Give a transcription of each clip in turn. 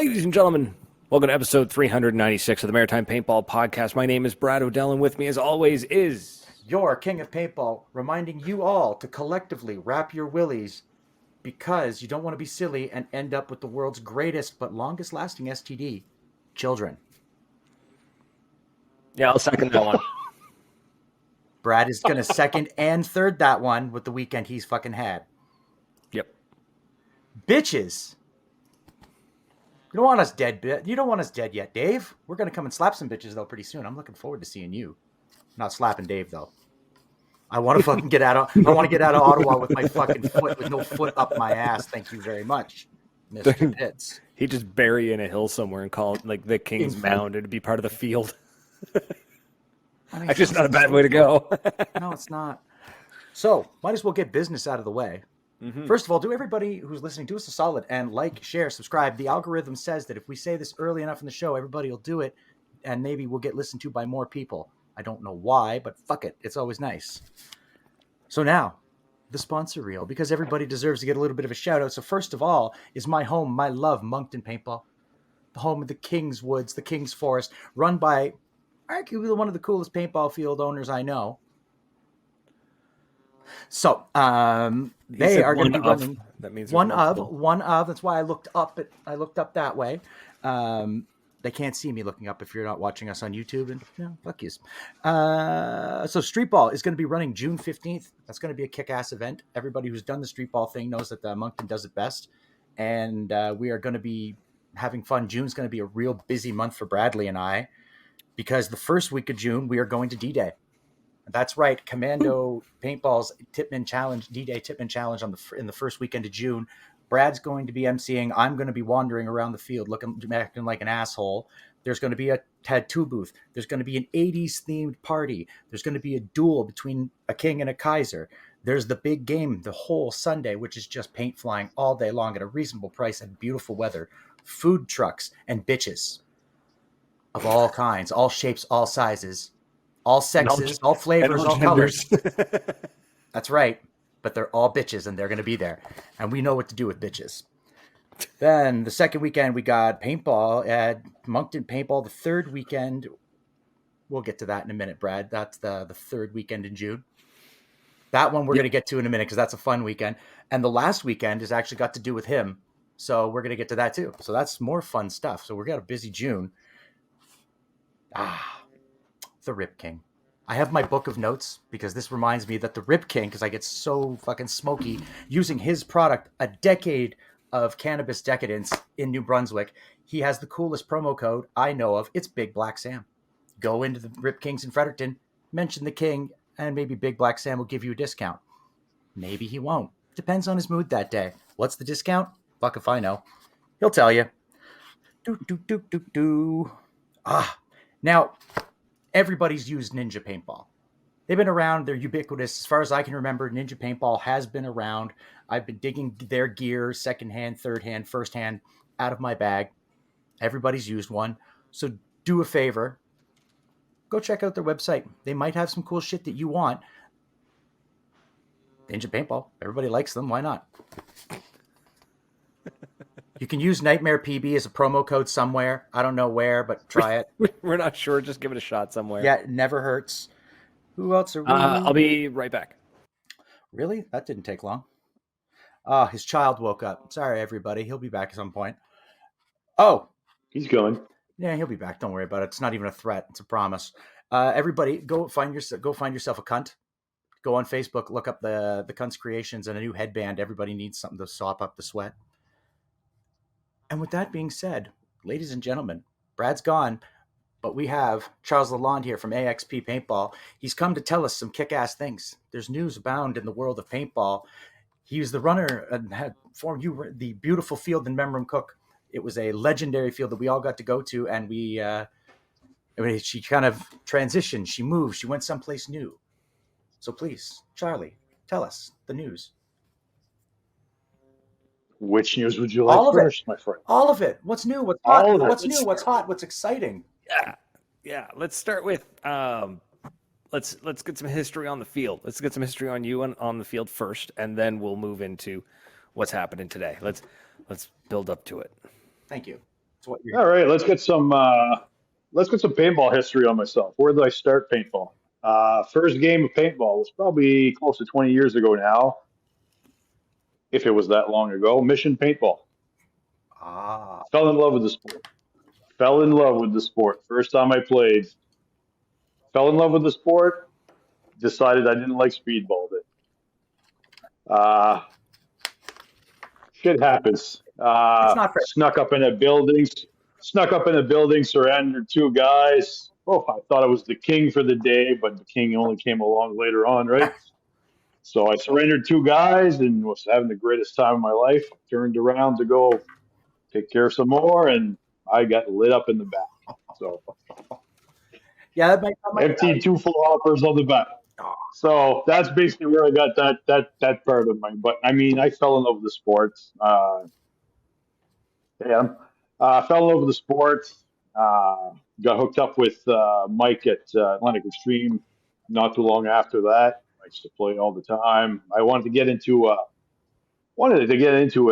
Ladies and gentlemen, welcome to episode 396 of the Maritime Paintball Podcast. My name is Brad O'Dell, and with me, as always, is your King of Paintball, reminding you all to collectively wrap your willies because you don't want to be silly and end up with the world's greatest but longest lasting STD, children. Yeah, I'll second that one. Brad is going to second and third that one with the weekend he's fucking had. Yep. Bitches. You don't want us dead. You don't want us dead yet, Dave. We're going to come and slap some bitches, though, pretty soon. I'm looking forward to seeing you. Not slapping Dave, though. I want to fucking get out of Ottawa with my fucking foot, with no foot up my ass. Thank you very much, Mr. Pitts. He'd just bury you in a hill somewhere and call it like the King's Mound. It'd be part of the field. I mean, That's just not a bad way to go. No, it's not. So, might as well get business out of the way. Mm-hmm. First of all, do everybody who's listening, do us a solid and like, share, subscribe. The algorithm says that if we say this early enough in the show, everybody will do it, and maybe we'll get listened to by more people. I don't know why, but fuck it. It's always nice. So now, the sponsor reel, because everybody deserves to get a little bit of a shout out. So first of all is my home, my love, Moncton Paintball, the home of the King's Woods, the King's Forest, run by arguably one of the coolest paintball field owners I know. So they are going to be running. That means one of. That's why I looked up. Looked that way. They can't see me looking up if you're not watching us on YouTube. And fuck yous. So Street Ball is going to be running June 15th. That's going to be a kick-ass event. Everybody who's done the Street Ball thing knows that Moncton does it best. And we are going to be having fun. June's going to be a real busy month for Bradley and I, because the first week of June we are going to D-Day. That's right, Commando Paintball's Tipman Challenge, D-Day Tipman Challenge in the first weekend of June. Brad's going to be emceeing. I'm going to be wandering around the field acting like an asshole. There's going to be a tattoo booth. There's going to be an 80s themed party. There's going to be a duel between a king and a Kaiser. There's the big game the whole Sunday, which is just paint flying all day long at a reasonable price and beautiful weather. Food trucks and bitches of all kinds, all shapes, all sizes, all sexes, all flavors, all colors. That's right. But they're all bitches, and they're going to be there. And we know what to do with bitches. Then the second weekend, we got paintball at Moncton Paintball. The third weekend, we'll get to that in a minute, Brad. That's the third weekend in June. That one we're going to get to in a minute because that's a fun weekend. And the last weekend has actually got to do with him. So we're going to get to that too. So that's more fun stuff. So we've got a busy June. The Rip King. I have my book of notes because this reminds me that the Rip King, because I get so fucking smoky using his product, a decade of cannabis decadence in New Brunswick. He has the coolest promo code I know of. It's Big Black Sam. Go into the Rip Kings in Fredericton, mention the King, and maybe Big Black Sam will give you a discount. Maybe he won't. Depends on his mood that day. What's the discount? Fuck if I know. He'll tell you. Now, everybody's used Ninja Paintball. They've been around. They're ubiquitous. As far as I can remember, Ninja Paintball has been around. I've been digging their gear, secondhand, thirdhand, firsthand, out of my bag. Everybody's used one. So do a favor. Go check out their website. They might have some cool shit that you want. Ninja Paintball. Everybody likes them. Why not? You can use Nightmare PB as a promo code somewhere. I don't know where, but try it. We're not sure. Just give it a shot somewhere. Yeah, it never hurts. Who else are we? I'll be right back. Really? That didn't take long. His child woke up. Sorry, everybody. He'll be back at some point. Oh. He's going. Yeah, he'll be back. Don't worry about it. It's not even a threat. It's a promise. Everybody, go find yourself a cunt. Go on Facebook, look up the Cunts Creations and a new headband. Everybody needs something to sop up the sweat. And with that being said, ladies and gentlemen, Brad's gone, but we have Charles Leland here from AXP Paintball. He's come to tell us some kick-ass things. There's news abound in the world of paintball. He was the runner and had formed the beautiful field in Memram Cook. It was a legendary field that we all got to go to, and she kind of transitioned. She moved. She went someplace new. So please, Charlie, tell us the news. Which news would you like first, my friend? All of it. What's new? What's hot? What's new? What's hot? What's exciting? Yeah. Let's start with let's get some history on the field. Let's get some history on you on the field first, and then we'll move into what's happening today. Let's build up to it. Thank you. That's what you're. All right, let's get some paintball history on myself. Where did I start paintball? First game of paintball was probably close to 20 years ago now, if it was that long ago. Mission Paintball. Ah, Fell in love with the sport. Fell in love with the sport. First time I played. Fell in love with the sport. Decided I didn't like speedball. Uh, Shit happens. it's not fair. Snuck up in a building. Snuck up in a building. Surrendered two guys. Oh, I thought I was the king for the day, but the king only came along later on, right? So I surrendered two guys and was having the greatest time of my life. Turned around to go take care of some more, and I got lit up in the back. So Yeah, that might emptied two full hoppers on the back. Oh. So that's basically where I got that part of my. But I mean, I fell in love with the sport. Fell in love with the sport. Got hooked up with Mike at Atlantic Extreme not too long after that. I used to play all the time. I wanted to get into it.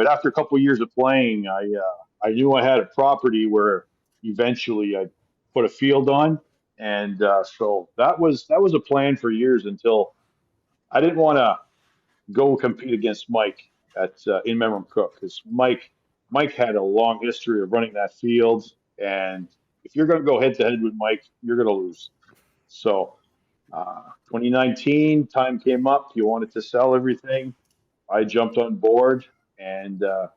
After a couple of years of playing, I knew I had a property where eventually I'd put a field on, and so that was a plan for years until I didn't want to go compete against Mike at In Memoriam Cook, because Mike had a long history of running that field, and if you're going to go head to head with Mike, you're going to lose. So 2019, time came up. He wanted to sell everything. I jumped on board, and I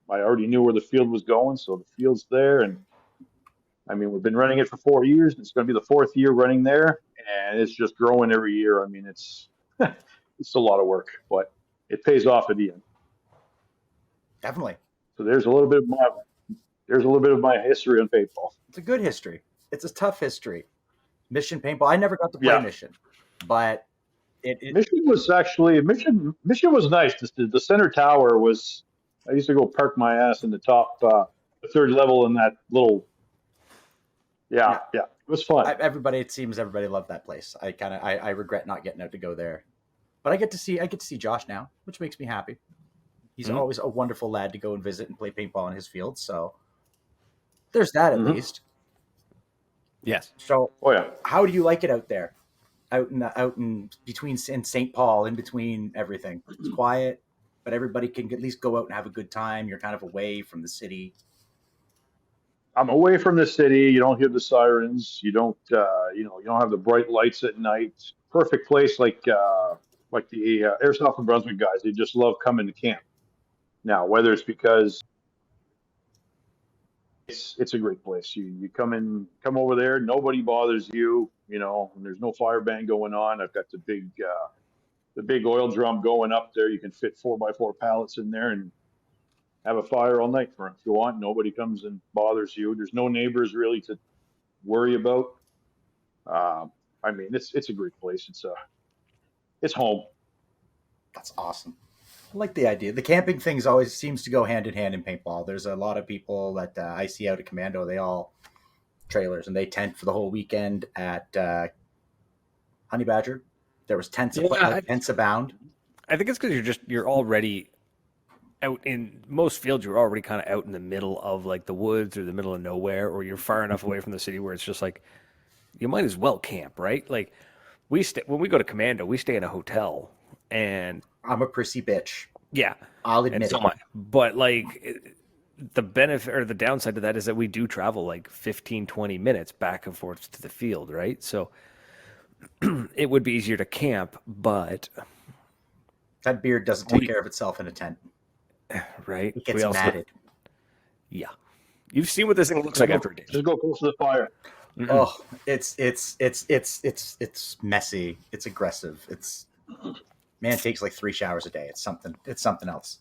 already knew where the field was going, so the field's there. And I mean, we've been running it for 4 years. It's going to be the fourth year running there, and it's just growing every year. I mean, it's it's a lot of work, but it pays off at the end. definitely. So there's a little bit of my history on paintball. It's a good history. It's a tough history. Mission Paintball. I never got to play Mission, but Mission was nice. The center tower was. I used to go park my ass in the top, the third level in that little. Yeah. It was fun. It seems everybody loved that place. I regret not getting out to go there, but I get to see Josh now, which makes me happy. He's always a wonderful lad to go and visit and play paintball in his field. So there's that at least. Yes. So, yeah. How do you like it out there? Out in between in St. Paul, in between everything. It's quiet, but everybody can at least go out and have a good time. You're kind of away from the city. I'm away from the city. You don't hear the sirens. You don't you don't have the bright lights at night. Perfect place, like the Airsoft and Brunswick guys. They just love coming to camp. Now, whether it's because it's a great place. You come over there. Nobody bothers you. And there's no fire ban going on. I've got the big oil drum going up there. You can fit 4x4 pallets in there and have a fire all night for if you want. Nobody comes and bothers you. There's no neighbors really to worry about. I mean, it's a great place. It's home. That's awesome. I like the idea. The camping things always seems to go hand in hand in paintball. There's a lot of people that I see out at Commando. They all trailers and they tent for the whole weekend at Honey Badger. There was tents abound. I think it's because you're already out in most fields. You're already kind of out in the middle of like the woods or the middle of nowhere, or you're far enough away from the city where it's just like you might as well camp, right? Like when we go to Commando, we stay in a hotel. And I'm a prissy bitch. Yeah. I'll admit it. But like the benefit or the downside to that is that we do travel like 15, 20 minutes back and forth to the field, right? So it would be easier to camp, but that beard doesn't take care of itself in a tent. Right? It gets matted. Yeah. You've seen what this thing looks like after a day. Just go close to the fire. Mm-hmm. Oh, it's messy. It's aggressive. Man, it takes like 3 showers a day. It's something else.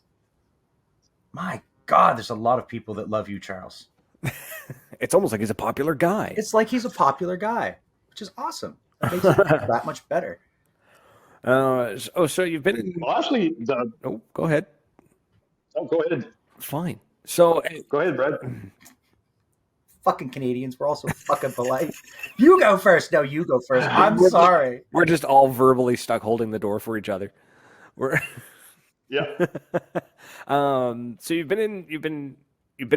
My God, there's a lot of people that love you, Charles. It's almost like he's a popular guy. It's like he's a popular guy, which is awesome. It makes it that much better. So you've been in... Well, actually... go ahead. Oh, go ahead. Fine. So... Go ahead, Brad. Fucking Canadians, we're also fucking polite. You go first. No, you go first. I'm sorry. We're just all verbally stuck holding the door for each other. Yeah. So you've been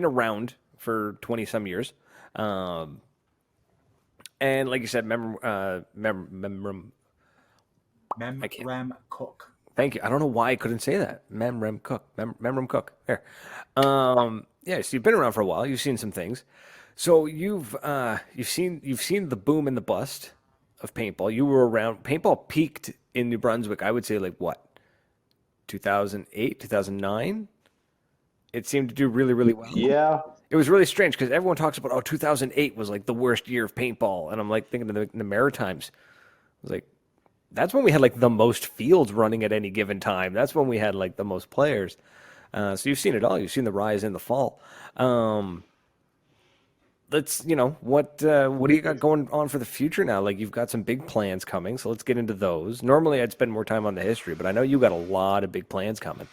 around for 20 some years. And like you said, Memram. Memram Cook. Thank you. I don't know why I couldn't say that. Memram Cook. Memram Cook. There. Yeah. So you've been around for a while. You've seen some things. So you've seen the boom and the bust of paintball. You were around. Paintball peaked in New Brunswick. I would say like what, 2008, 2009. It seemed to do really, really well. Yeah. It was really strange because everyone talks about 2008 was like the worst year of paintball, and I'm like thinking of the Maritimes. I was like, that's when we had like the most fields running at any given time. That's when we had like the most players. So you've seen it all. You've seen the rise and the fall. What do you got going on for the future now? Like you've got some big plans coming, so let's get into those. Normally I'd spend more time on the history, but I know you got a lot of big plans coming.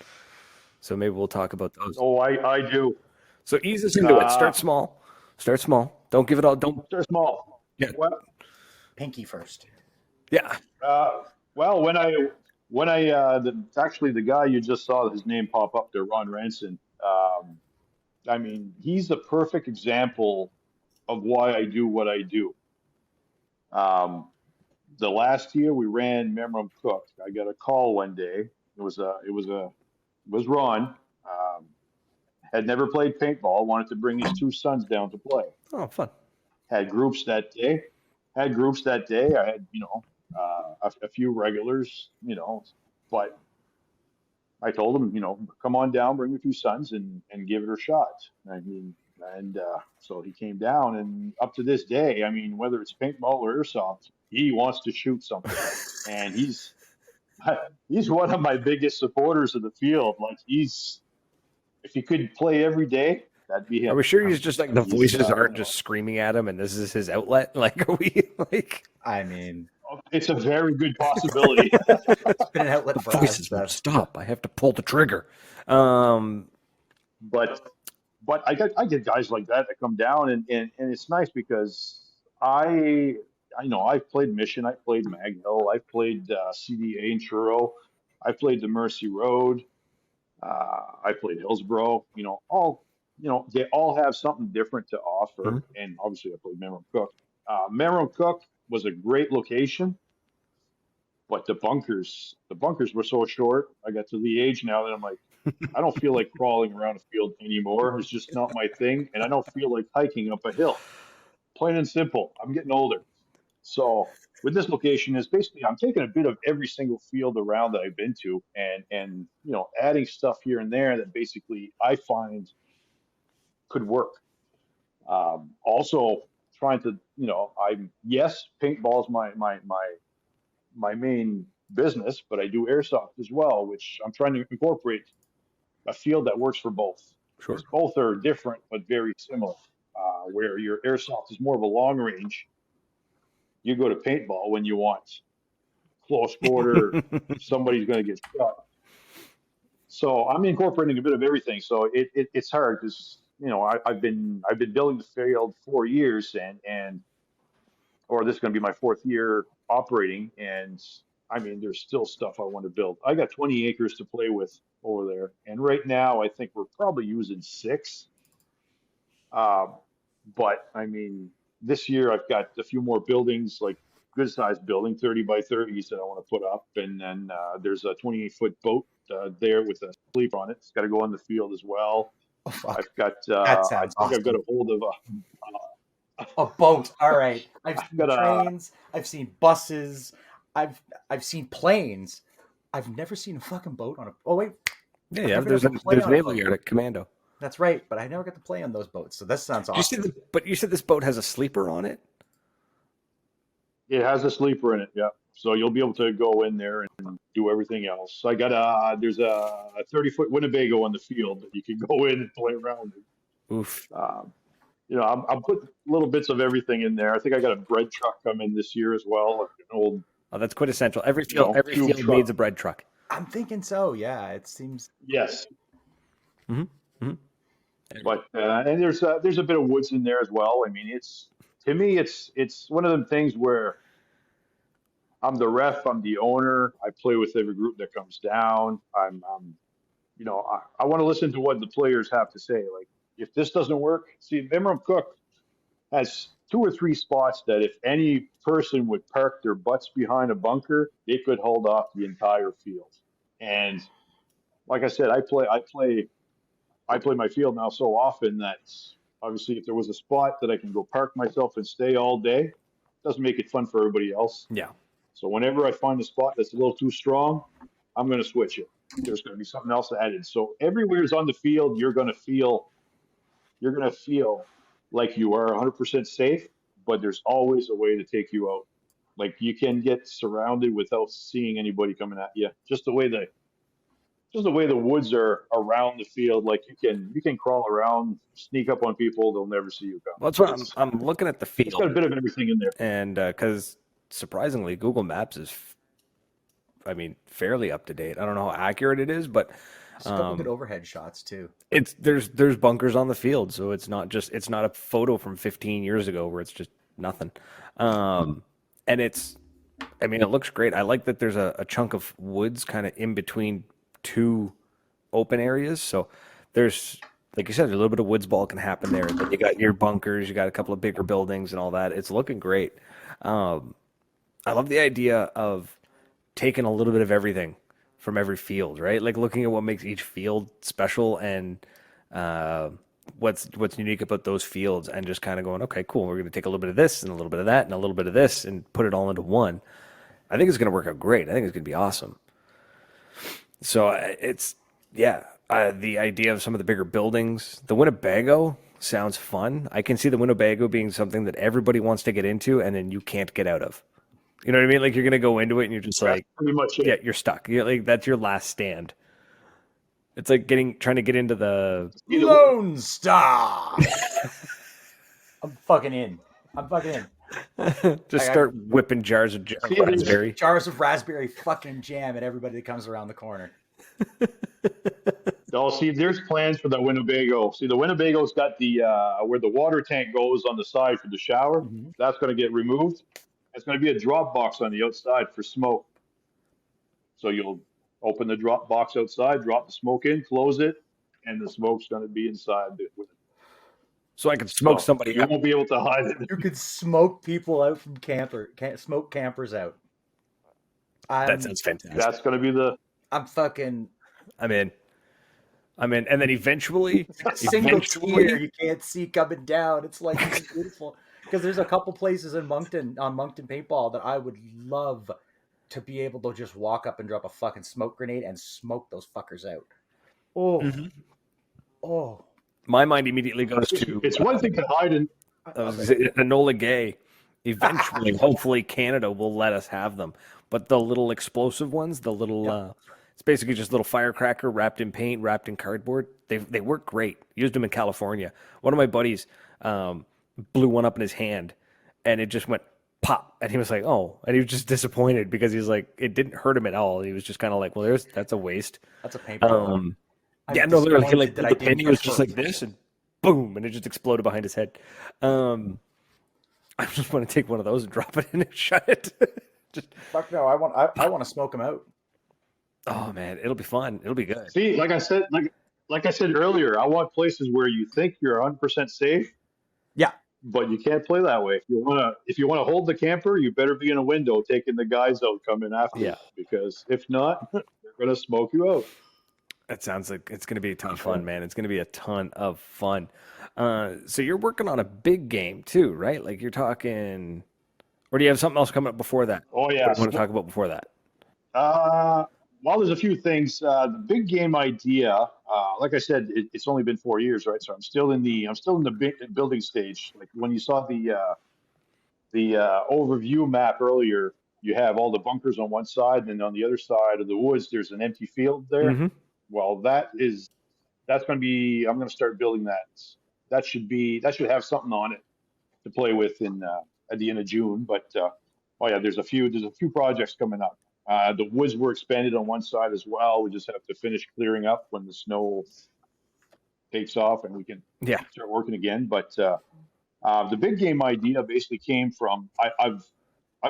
So maybe we'll talk about those. Oh, I do. So ease us into it. Start small. Start small. Don't give it all. Don't Start small. Yeah. Well, Pinky first. Yeah. Well, actually the guy you just saw his name pop up there, Ron Ranson. I mean, he's the perfect example of why I do what I do. The last year we ran Memram Cook. I got a call one day. It was Ron. Had never played paintball. Wanted to bring his two sons down to play. Oh, fun. Had groups that day. I had, a few regulars, but I told him, come on down, bring your two sons and give it a shot. I mean, so he came down, and up to this day, I mean, whether it's paintball or airsoft, he wants to shoot something, and he's one of my biggest supporters of the field. Like if he could play every day, that'd be him. Are we sure he's just like the voices aren't just screaming at him and this is his outlet? Like, are we like? I mean, it's a very good possibility. it's been an outlet for voices won't stop. I have to pull the trigger. But I get guys like that come down, and it's nice because I've played Mission, I've played Mag Hill, I've played CDA in Truro, I've played the Mercy Road, I played Hillsborough. They all have something different to offer, Mm-hmm. and obviously I played Memram Cook. Memram Cook was a great location, but the bunkers were so short. I got to the age now that I'm like, I don't feel like crawling around a field anymore. It's just not my thing, and I don't feel like hiking up a hill. Plain and simple. I'm getting older. So with this location is basically I'm taking a bit of every single field around that I've been to and adding stuff here and there that basically I find could work. Also trying to, paintball is my main business, but I do airsoft as well, which I'm trying to incorporate a field that works for both. Sure. Because both are different but very similar. Where your airsoft is more of a long range, you go to paintball when you want close quarter, somebody's going to get shot. So I'm incorporating a bit of everything. So it's hard because I've been building the field 4 years or this is going to be my 4th year operating, and I mean there's still stuff I want to build. I got 20 acres to play with over there, and right now I think we're probably using 6. But I mean, this year I've got a few more buildings, like good sized building, 30 by 30s that I want to put up. And then there's a 28-foot boat there with a sleeper on it. It's got to go on the field as well. Oh, fuck. I've got, I've got a hold of a boat. All right. I've seen trains. I've seen buses. I've seen planes. I've never seen a fucking boat on a. Oh wait. Yeah. There's naval yard at Commando. That's right, but I never got to play on those boats, so this sounds awesome. But you said this boat has a sleeper on it? It has a sleeper in it, yeah. So you'll be able to go in there and do everything else. I got there's a 30-foot Winnebago on the field that you can go in and play around with. Oof. I'm putting little bits of everything in there. I think I got a bread truck coming this year as well. Like an old. Oh, that's quintessential. Every field truck. needs a bread truck. I'm thinking so. Yeah, it seems. Yes. Mm-hmm. Mm-hmm. But and there's a bit of woods in there as well. I mean, it's one of them things where I'm the ref, I'm the owner. I play with every group that comes down. I want to listen to what the players have to say. Like if this doesn't work, see, Imram Cook has 2 or 3 spots that if any person would park their butts behind a bunker, they could hold off the entire field. And like I said, I play my field now so often that obviously if there was a spot that I can go park myself and stay all day, it doesn't make it fun for everybody else. Yeah. So whenever I find a spot that's a little too strong, I'm going to switch it. There's going to be something else added. So everywhere's on the field, you're going to feel like you are 100% safe, but there's always a way to take you out. Like you can get surrounded without seeing anybody coming at you. Just the way the woods are around the field, like you can crawl around, sneak up on people, they'll never see you come. Well, that's what I'm looking at the field. It's got a bit of everything in there. And because surprisingly, Google Maps is, fairly up to date. I don't know how accurate it is, but There's a couple good overhead shots too. There's bunkers on the field, so it's not a photo from 15 years ago where it's just nothing. And it looks great. I like that there's a chunk of woods kind of in between 2 open areas. So there's, like you said, a little bit of woods ball can happen there. But you got your bunkers, you got a couple of bigger buildings and all that. It's looking great. I love the idea of taking a little bit of everything from every field, right? Like looking at what makes each field special and what's unique about those fields, and just kind of going, okay, cool, we're going to take a little bit of this and a little bit of that and a little bit of this and put it all into one. I think it's going to work out great. I think it's going to be awesome. So the idea of some of the bigger buildings, the Winnebago sounds fun. I can see the Winnebago being something that everybody wants to get into and then you can't get out of. You know what I mean? Like you're going to go into it and you're just like, pretty much it. Yeah, you're stuck. You're like, that's your last stand. It's like trying to get into the Lone Star. I'm fucking in. just start whipping jars of raspberry. Jars of raspberry fucking jam at everybody that comes around the corner. No, see, there's plans for the Winnebago. See, the Winnebago's got the where the water tank goes on the side for the shower. Mm-hmm. That's going to get removed. It's going to be a drop box on the outside for smoke. So you'll open the drop box outside, drop the smoke in, close it, and the smoke's going to be inside with it. So I can smoke somebody. You won't be able to hide it. You could smoke people out from smoke campers out. That sounds fantastic. That's going to be the. I'm in. And then eventually, single tier you can't see coming down. It's like it's beautiful. Because there's a couple places in Moncton Paintball that I would love to be able to just walk up and drop a fucking smoke grenade and smoke those fuckers out. Oh, oh. My mind immediately goes to. It's one thing to hide in. Enola Gay. Eventually, hopefully, Canada will let us have them. But the little explosive ones, the little, it's basically just a little firecracker wrapped in paint, wrapped in cardboard. They work great. Used them in California. One of my buddies blew one up in his hand, and it just went pop. And he was like, "Oh," and he was just disappointed because he was like, it didn't hurt him at all. He was just kind of like, "Well, that's a waste." That's a paintball. Yeah, no, literally, he like the penny was just like this, and boom, and it just exploded behind his head. I just want to take one of those and drop it in and shut it. Just fuck no, I want to smoke them out. Oh man, it'll be fun. It'll be good. See, like I said earlier, I want places where you think you're 100% safe. Yeah, but you can't play that way. If you want to hold the camper, you better be in a window taking the guys out coming after you, because if not, they're going to smoke you out. That sounds like it's going to be a ton of fun, man. It's going to be a ton of fun. So you're working on a big game too, right? Like you're talking, or do you have something else coming up before that? Oh yeah. What do you want to talk about before that? Well, there's a few things. The big game idea, like I said, it's only been 4 years, right? So I'm still in the building stage. Like when you saw the overview map earlier, you have all the bunkers on one side, and on the other side of the woods, there's an empty field there. Mm-hmm. Well, that's going to be. I'm going to start building that. That should have something on it to play with at the end of June. But there's a few projects coming up. The woods were expanded on one side as well. We just have to finish clearing up when the snow takes off and we can start working again. But the big game idea basically came from I've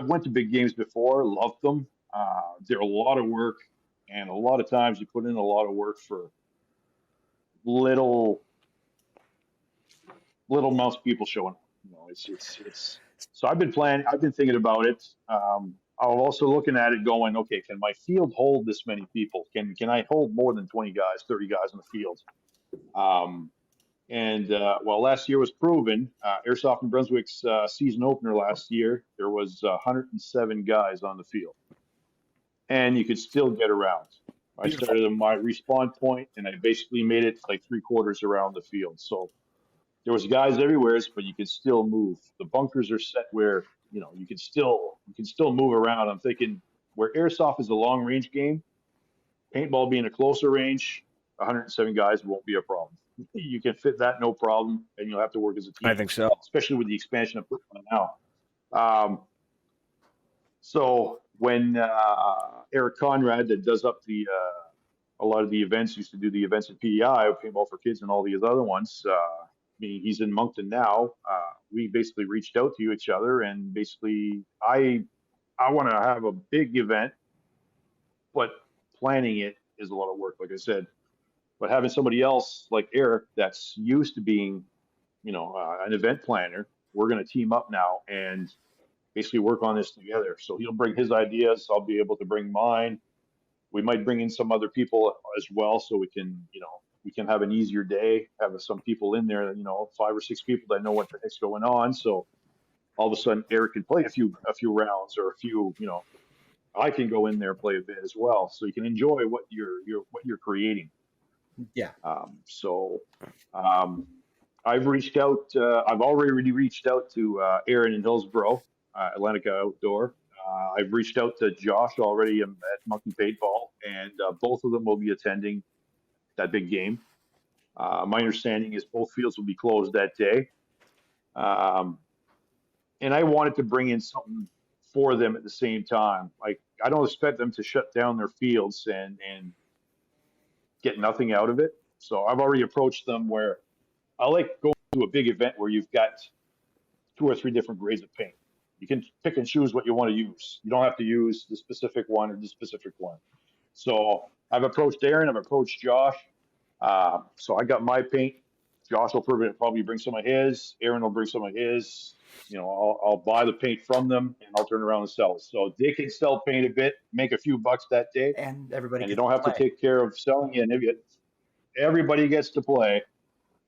went to big games before, loved them. They're a lot of work, and a lot of times you put in a lot of work for little little amounts of people showing up. It's. So I've been planning. I've been thinking about it. I'm also looking at it, going, okay, can my field hold this many people? Can I hold more than 20 guys, 30 guys in the field? Well, last year was proven. Airsoft in Brunswick's season opener last year, there was 107 guys on the field, and you could still get around. I started at my respawn point, and I basically made it like 3/4 around the field. So there was guys everywhere, but you could still move. The bunkers are set where you can still move around. I'm thinking where airsoft is a long range game, paintball being a closer range, 107 guys won't be a problem. You can fit that no problem, and you'll have to work as a team. I think so, especially with the expansion of football now. So when Eric Conrad, that does up a lot of the events, used to do the events at PEI, Paintball for Kids, and all these other ones. He's in Moncton now. We basically reached out to each other, and basically, I want to have a big event, but planning it is a lot of work, like I said. But having somebody else like Eric that's used to being, an event planner, we're going to team up now and basically work on this together. So he'll bring his ideas. I'll be able to bring mine. We might bring in some other people as well, so we can have an easier day, have some people in there, 5 or 6 people that know what the heck's going on. So all of a sudden Eric can play a few rounds, or a few, I can go in there and play a bit as well. So you can enjoy what you're creating. Yeah. I've reached out. I've already reached out to Aaron in Hillsborough, Atlantica Outdoor. I've reached out to Josh already at Moncton Paintball, and both of them will be attending that big game. My understanding is both fields will be closed that day. And I wanted to bring in something for them at the same time. Like, I don't expect them to shut down their fields and get nothing out of it. So I've already approached them where I like going to a big event where you've got 2 or 3 different grades of paint. You can pick and choose what you want to use. You don't have to use the specific one or the specific one. So I've approached Aaron, I've approached Josh. So I got my paint. Josh will probably bring some of his. Aaron will bring some of his. I'll buy the paint from them, and I'll turn around and sell it. So they can sell paint a bit, make a few bucks that day, And everybody. and you don't have to take care of selling it. Everybody gets to play,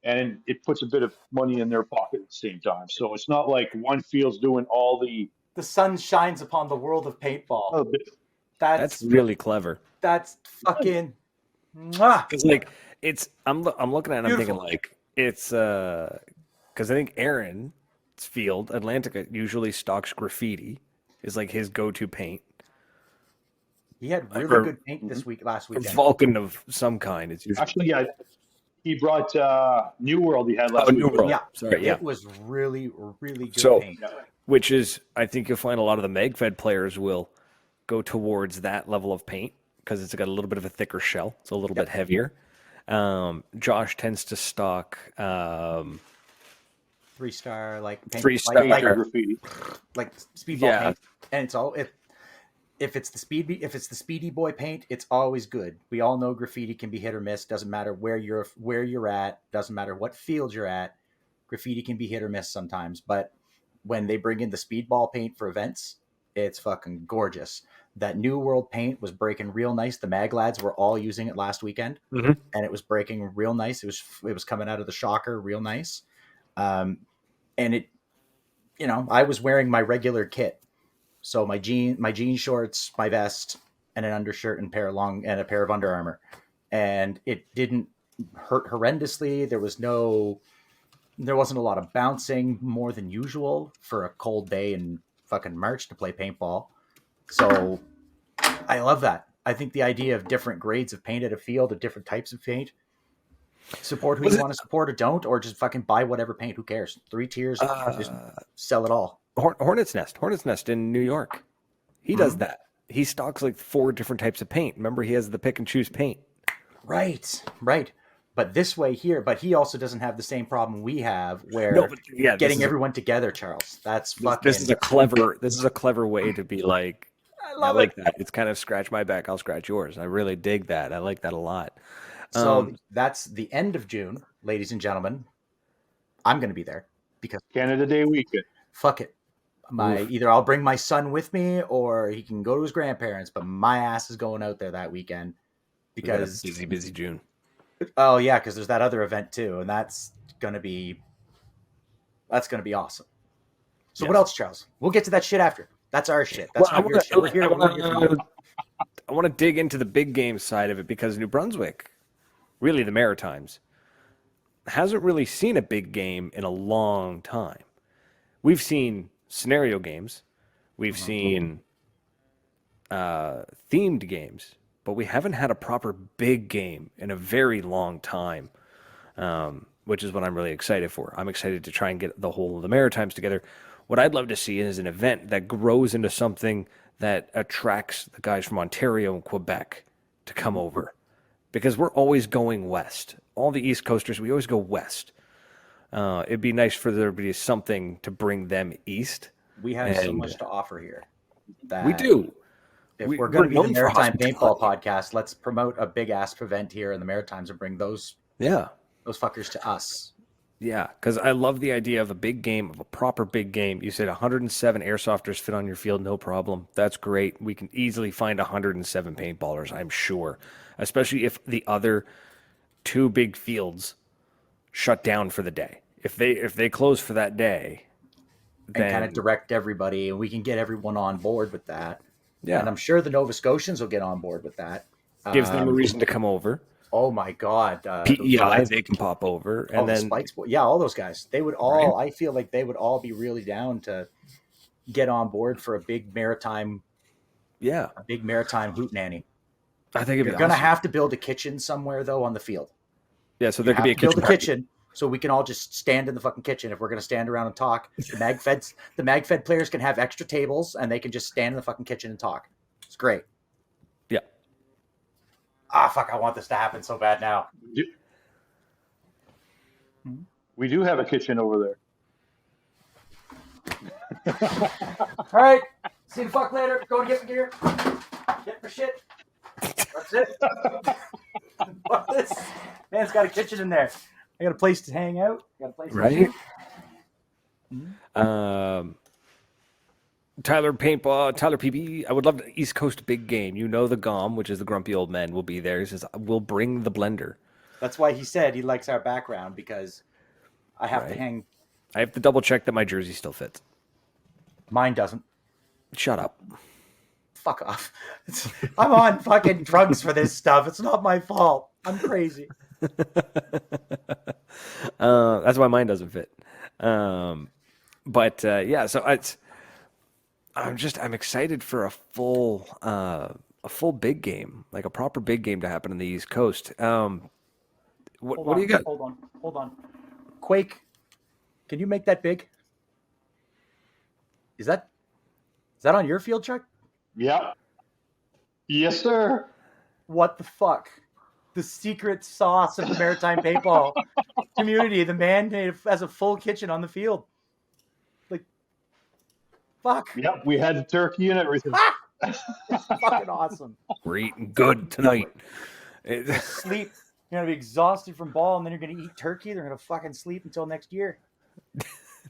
and it puts a bit of money in their pocket at the same time. So it's not like one field's doing all the. The sun shines upon the world of paintball. That's really clever. That's fucking. Because I'm looking at it and I'm thinking it's because I think Aaron's field, Atlantica, usually stocks graffiti is like his go-to paint. He had really good paint last weekend. Vulcan of some kind. It's usually Actually, yeah, he brought New World. He had last week. New World. Yeah, sorry, it was really, really good paint. Which is, I think you'll find a lot of the MagFed players will go towards that level of paint because it's got a little bit of a thicker shell. It's a little bit heavier. Josh tends to stock 3-star paint, 3-star graffiti, like speedball paint, and it's all if it's the speedy boy paint, it's always good. We all know graffiti can be hit or miss. Doesn't matter where you're at. Doesn't matter what field you're at. Graffiti can be hit or miss sometimes. But when they bring in the speedball paint for events, it's fucking gorgeous. That New World paint was breaking real nice. The Mag lads were all using it last weekend, and it was breaking real nice. It was coming out of the shocker real nice. And it, I was wearing my regular kit. So my jean shorts, my vest, and an undershirt and a pair of Under Armour. And it didn't hurt horrendously. There wasn't a lot of bouncing more than usual for a cold day in fucking March to play paintball. So I love that. I think the idea of different grades of paint at a field, of different types of paint, support who you want to support or don't, or just fucking buy whatever paint. Who cares? 3 tiers, just sell it all. Hornet's Nest in New York. He does that. He stocks 4 different types of paint. Remember, he has the pick and choose paint. Right. But this way here, but he also doesn't have the same problem we have where getting everyone together, Charles. That's fucking. This is a clever way to be like, I like that. It's kind of scratch my back, I'll scratch yours. I really dig that. I like that a lot. So that's the end of June, ladies and gentlemen. I'm going to be there because Canada Day weekend. fuck it. Either I'll bring my son with me or he can go to his grandparents, but my ass is going out there that weekend because busy June. Oh yeah, because there's that other event too, and that's gonna be awesome. So what else, Charles? We'll get to that shit after. That's our shit. That's not your shit. We're here. I want to dig into the big game side of it because New Brunswick, really the Maritimes, hasn't really seen a big game in a long time. We've seen scenario games, we've seen themed games, but we haven't had a proper big game in a very long time, which is what I'm really excited for. I'm excited to try and get the whole of the Maritimes together. What I'd love to see is an event that grows into something that attracts the guys from Ontario and Quebec to come over, because we're always going west. All the East Coasters, we always go west. It'd be nice for there to be something to bring them east. We have so much to offer here. We do. If we're going to be the Maritime Paintball Podcast, let's promote a big ass event here in the Maritimes and bring those fuckers to us. Yeah, because I love the idea of a big game, of a proper big game. You said 107 airsofters fit on your field, no problem. That's great. We can easily find 107 paintballers, I'm sure, especially if the other two big fields shut down for the day. If they close for that day, then and kind of direct everybody, and we can get everyone on board with that. Yeah, and I'm sure the Nova Scotians will get on board with that. Gives them a reason to come over. Oh my God! PEI, they can pop over, and then Spikes, all those guys. They would all. Right? I feel like they would all be really down to get on board for a big maritime. Yeah, a big maritime hootenanny. I think you're going to have to build a kitchen somewhere though on the field. Yeah, so there could be a kitchen. Build a kitchen so we can all just stand in the fucking kitchen if we're going to stand around and talk. The MagFed players can have extra tables and they can just stand in the fucking kitchen and talk. It's great. Yeah. Ah, fuck! I want this to happen so bad now. We do have a kitchen over there. All right. See you the fuck later. Go and get my gear. Get my shit. That's it. Fuck this. Man, it's got a kitchen in there. I got a place to hang out. Got a place to right. Tyler Paintball, Tyler PB. I would love an East Coast big game. You know the GOM, which is the Grumpy Old Men, will be there. He says, we'll bring the blender. That's why he said he likes our background, because I have to hang. I have to double check that my jersey still fits. Mine doesn't. Shut up. Fuck off. I'm on fucking drugs for this stuff. It's not my fault. I'm crazy. That's why mine doesn't fit. Yeah, so I'm excited for a full big game, like a proper big game to happen on the East Coast. What do you got? Hold on. Quake, can you make that big? Is that on your field, Chuck? Yeah. Yes, sir. What the fuck? The secret sauce of the Maritime Paintball community. The man has a full kitchen on the field. Like, fuck. Yep, we had the turkey and everything. It's fucking awesome. We're eating good tonight. Sleep. You're going to be exhausted from ball, and then you're going to eat turkey. They're going to fucking sleep until next year.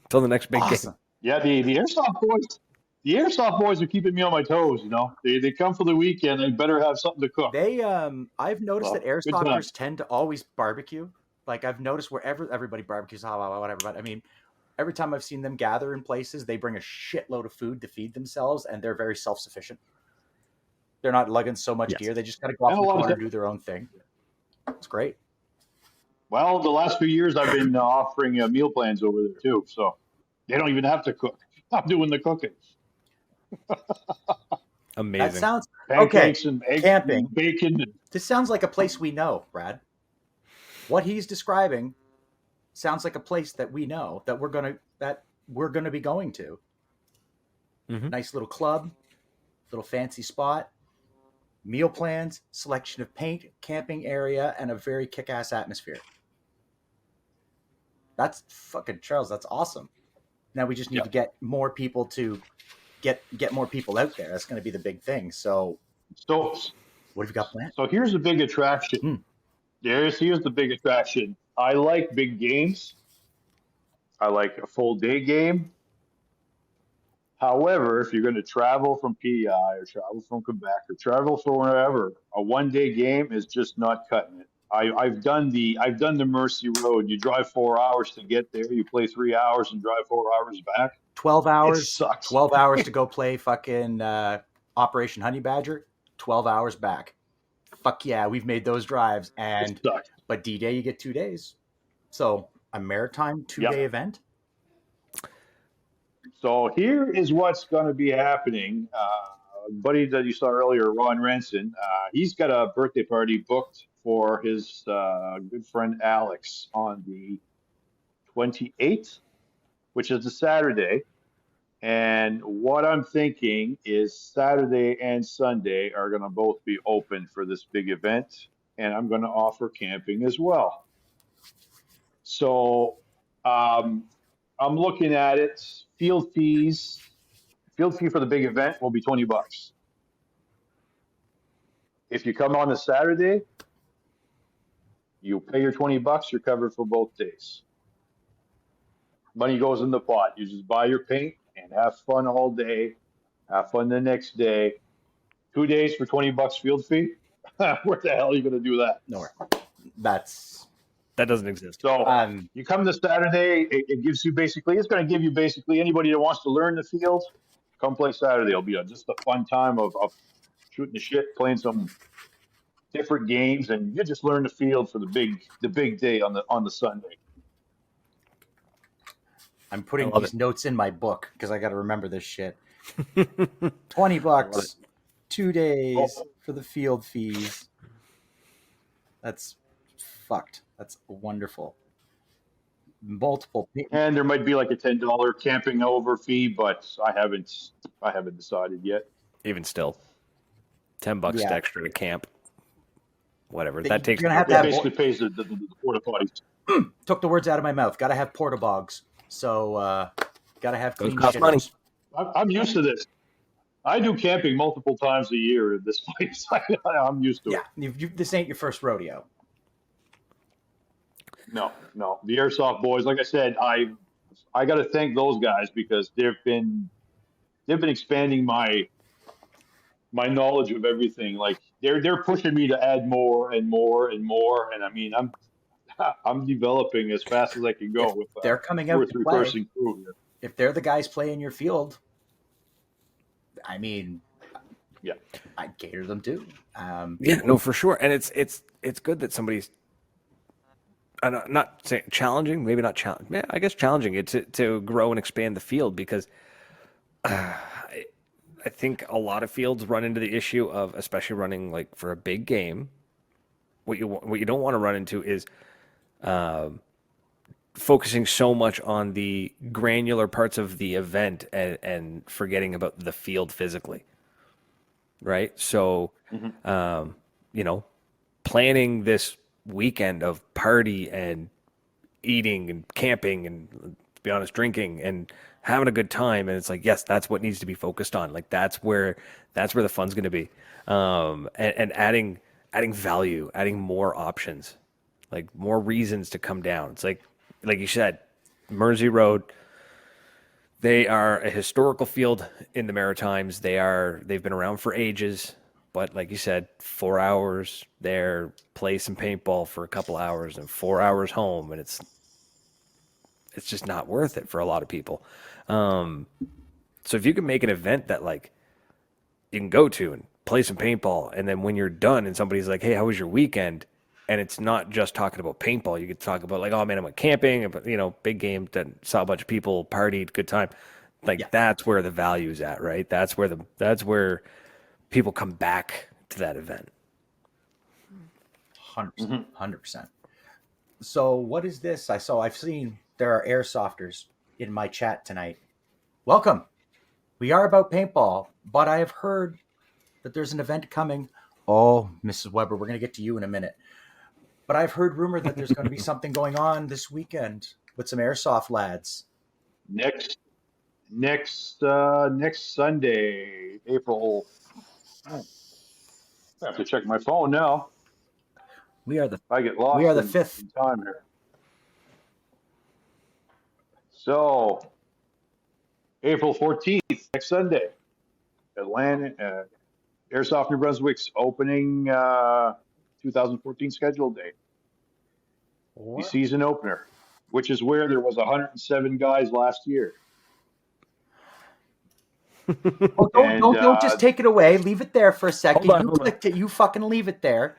Until the next big game. Yeah, the airsoft boys. The airsoft boys are keeping me on my toes. You know, they come for the weekend. They better have something to cook. I've noticed that airsofters tend to always barbecue. Like, I've noticed wherever everybody barbecues, whatever. But I mean, every time I've seen them gather in places, they bring a shitload of food to feed themselves, and they're very self-sufficient. They're not lugging so much gear. They just kind of go off in the corner and do their own thing. It's great. Well, the last few years I've been offering meal plans over there too, so they don't even have to cook. I'm doing the cooking. Amazing. That sounds pancakes and eggs, camping, and bacon. This sounds like a place we know, Brad. What he's describing sounds like a place that we know that we're gonna be going to. Mm-hmm. Nice little club, little fancy spot, meal plans, selection of paint, camping area, and a very kick-ass atmosphere. That's fucking Charles. That's awesome. Now we just need to get more people to get more people out there. That's going to be the big thing. So what have you got planned? So here's the big attraction. Here's the big attraction. I like big games. I like a full day game. However, if you're going to travel from PEI or travel from Quebec or travel from wherever, a 1 day game is just not cutting it. I've done the Mercy Road. You drive 4 hours to get there. You play 3 hours and drive 4 hours back. 12 It hours, sucks. 12 hours to go play fucking Operation Honey Badger, 12 hours back. Fuck yeah, we've made those drives. It sucks. But D-Day, you get 2 days. So a Maritime 2-day Yep. event. So here is what's going to be happening. Buddy that you saw earlier, Ron Renson, he's got a birthday party booked for his good friend Alex on the 28th, which is a Saturday. And what I'm thinking is Saturday and Sunday are going to both be open for this big event. And I'm going to offer camping as well. So I'm looking at it. Field fee for the big event will be $20. If you come on a Saturday, you pay your $20. You're covered for both days. Money goes in the pot. You just buy your paint and have fun all day. Have fun the next day. 2 days for $20 field fee. Where the hell are you going to do that? Nowhere. That doesn't exist. So you come this Saturday, it gives you basically, it's going to give you basically anybody that wants to learn the field, come play Saturday. It'll be just a fun time of shooting the shit, playing some different games, and you just learn the field for the big day on the Sunday. I'm putting these notes in my book because I got to remember this shit. $20, 2 days for the field fees. That's fucked. That's wonderful. Multiple people. And there might be like a $10 camping over fee, but I haven't decided yet. Even still, $10 extra to camp. Whatever. That takes. You're gonna have It to basically pays the porta potties. Took the words out of my mouth. Got to have porta bogs. So got to have clean cost money. I'm used to this. I do camping multiple times a year at this place. I'm used to it. Yeah, this ain't your first rodeo. No. The airsoft boys, like I said, I got to thank those guys because they've been expanding my knowledge of everything. Like they're pushing me to add more and more and more. And I mean, I'm developing as fast as I can go with they're coming out to play. Person crew here. If they're the guys playing your field, I mean, yeah, I'd cater them too. Yeah, no, for sure. And it's good that somebody's not saying challenging, maybe not challenging. Yeah, I guess challenging it to grow and expand the field because I think a lot of fields run into the issue of, especially running like for a big game, what you don't want to run into is focusing so much on the granular parts of the event and forgetting about the field physically. Right. So, planning this weekend of party and eating and camping and, to be honest, drinking and having a good time. And it's like, yes, that's what needs to be focused on. Like, that's where the fun's going to be. And adding value, adding more options, like more reasons to come down. It's like you said, Mersey Road, they are a historical field in the Maritimes. They've been around for ages, but like you said, 4 hours there, play some paintball for a couple hours and 4 hours home. And it's just not worth it for a lot of people. So if you can make an event that like you can go to and play some paintball, and then when you're done and somebody's like, hey, how was your weekend? And it's not just talking about paintball. You could talk about like, oh man, I went camping, but big game, then saw a bunch of people, partied, good time. Like that's where the value is at, right? That's where people come back to that event. 100%. So what is this? I've seen there are airsofters in my chat tonight. Welcome. We are about paintball, but I have heard that there's an event coming. Oh, Mrs. Weber, we're going to get to you in a minute. But I've heard rumor that there's going to be something going on this weekend with some airsoft lads. Next Sunday, April. I have to check my phone now. I get lost. We are the 5th. Time here. So, April 14th, next Sunday, Atlanta, Airsoft New Brunswick's opening 2014 scheduled day. The season opener, which is where there was 107 guys last year. Well, don't just take it away. Leave it there for a second. Hold on, You hold on. clicked it. You fucking leave it there.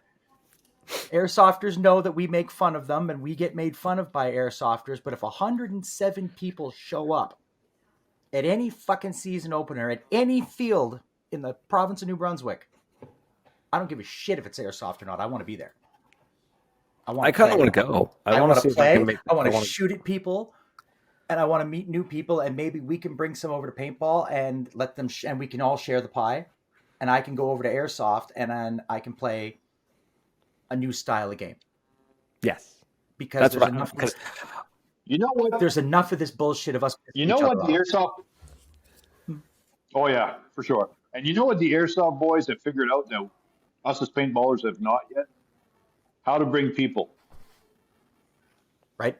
Airsofters know that we make fun of them, and we get made fun of by airsofters. But if 107 people show up at any fucking season opener at any field in the province of New Brunswick, I don't give a shit if it's airsoft or not. I want to be there. I kind of want to go. I want to see if play. can make. I want to shoot at people, and I want to meet new people. And maybe we can bring some over to paintball and let them, and we can all share the pie. And I can go over to airsoft, and then I can play a new style of game. Yes, because that's there's what enough. You know what? There's enough of this bullshit of us. You know what the airsoft? Oh yeah, for sure. And you know what the airsoft boys have figured out that us as paintballers have not yet? How to bring people. Right.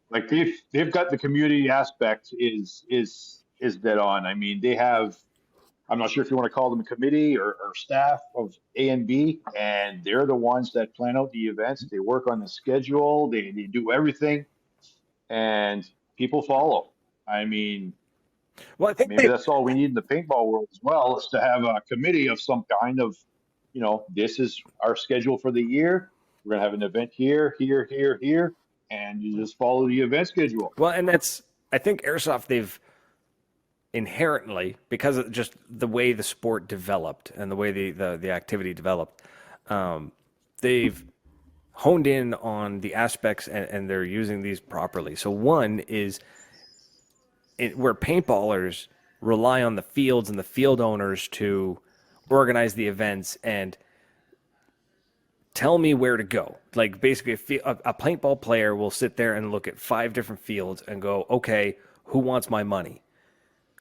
Like they've got the community aspect is dead on. I mean, they have. I'm not sure if you want to call them a committee or staff of A and B, and they're the ones that plan out the events. They work on the schedule. They do everything, and people follow. I mean, well, I think maybe that's all we need in the paintball world as well, is to have a committee of some kind of, this is our schedule for the year. We're going to have an event here, here, here, here, and you just follow the event schedule. Well, and I think airsoft, they've inherently, because of just the way the sport developed and the way the activity developed, they've honed in on the aspects and they're using these properly. So one is where paintballers rely on the fields and the field owners to organize the events and tell me where to go. Like basically a paintball player will sit there and look at 5 different fields and go, okay, who wants my money?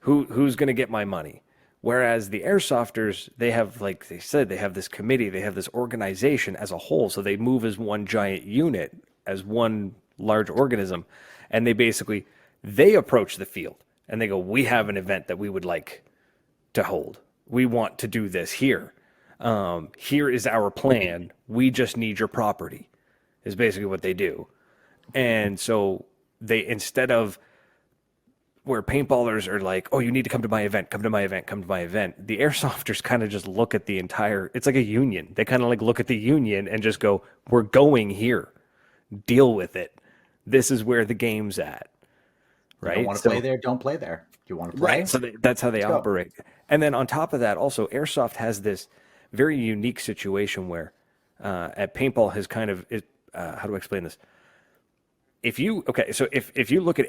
Who's going to get my money? Whereas the airsofters, they have, like they said, they have this committee, they have this organization as a whole. So they move as one giant unit, as one large organism. And they approach the field and they go, we have an event that we would like to hold. We want to do this here. Here is our plan. We just need your property, is basically what they do. And so they, instead of where paintballers are like, oh, you need to come to my event, come to my event, come to my event. The airsofters kind of just look at the entire, it's like a union. They kind of like look at the union and just go, we're going here. Deal with it. This is where the game's at. Right? You don't want to play there, don't play there. Do you want to play? Right. So that's how they operate. And then on top of that, also, airsoft has this very unique situation where at paintball has kind of, how do I explain this? If you look at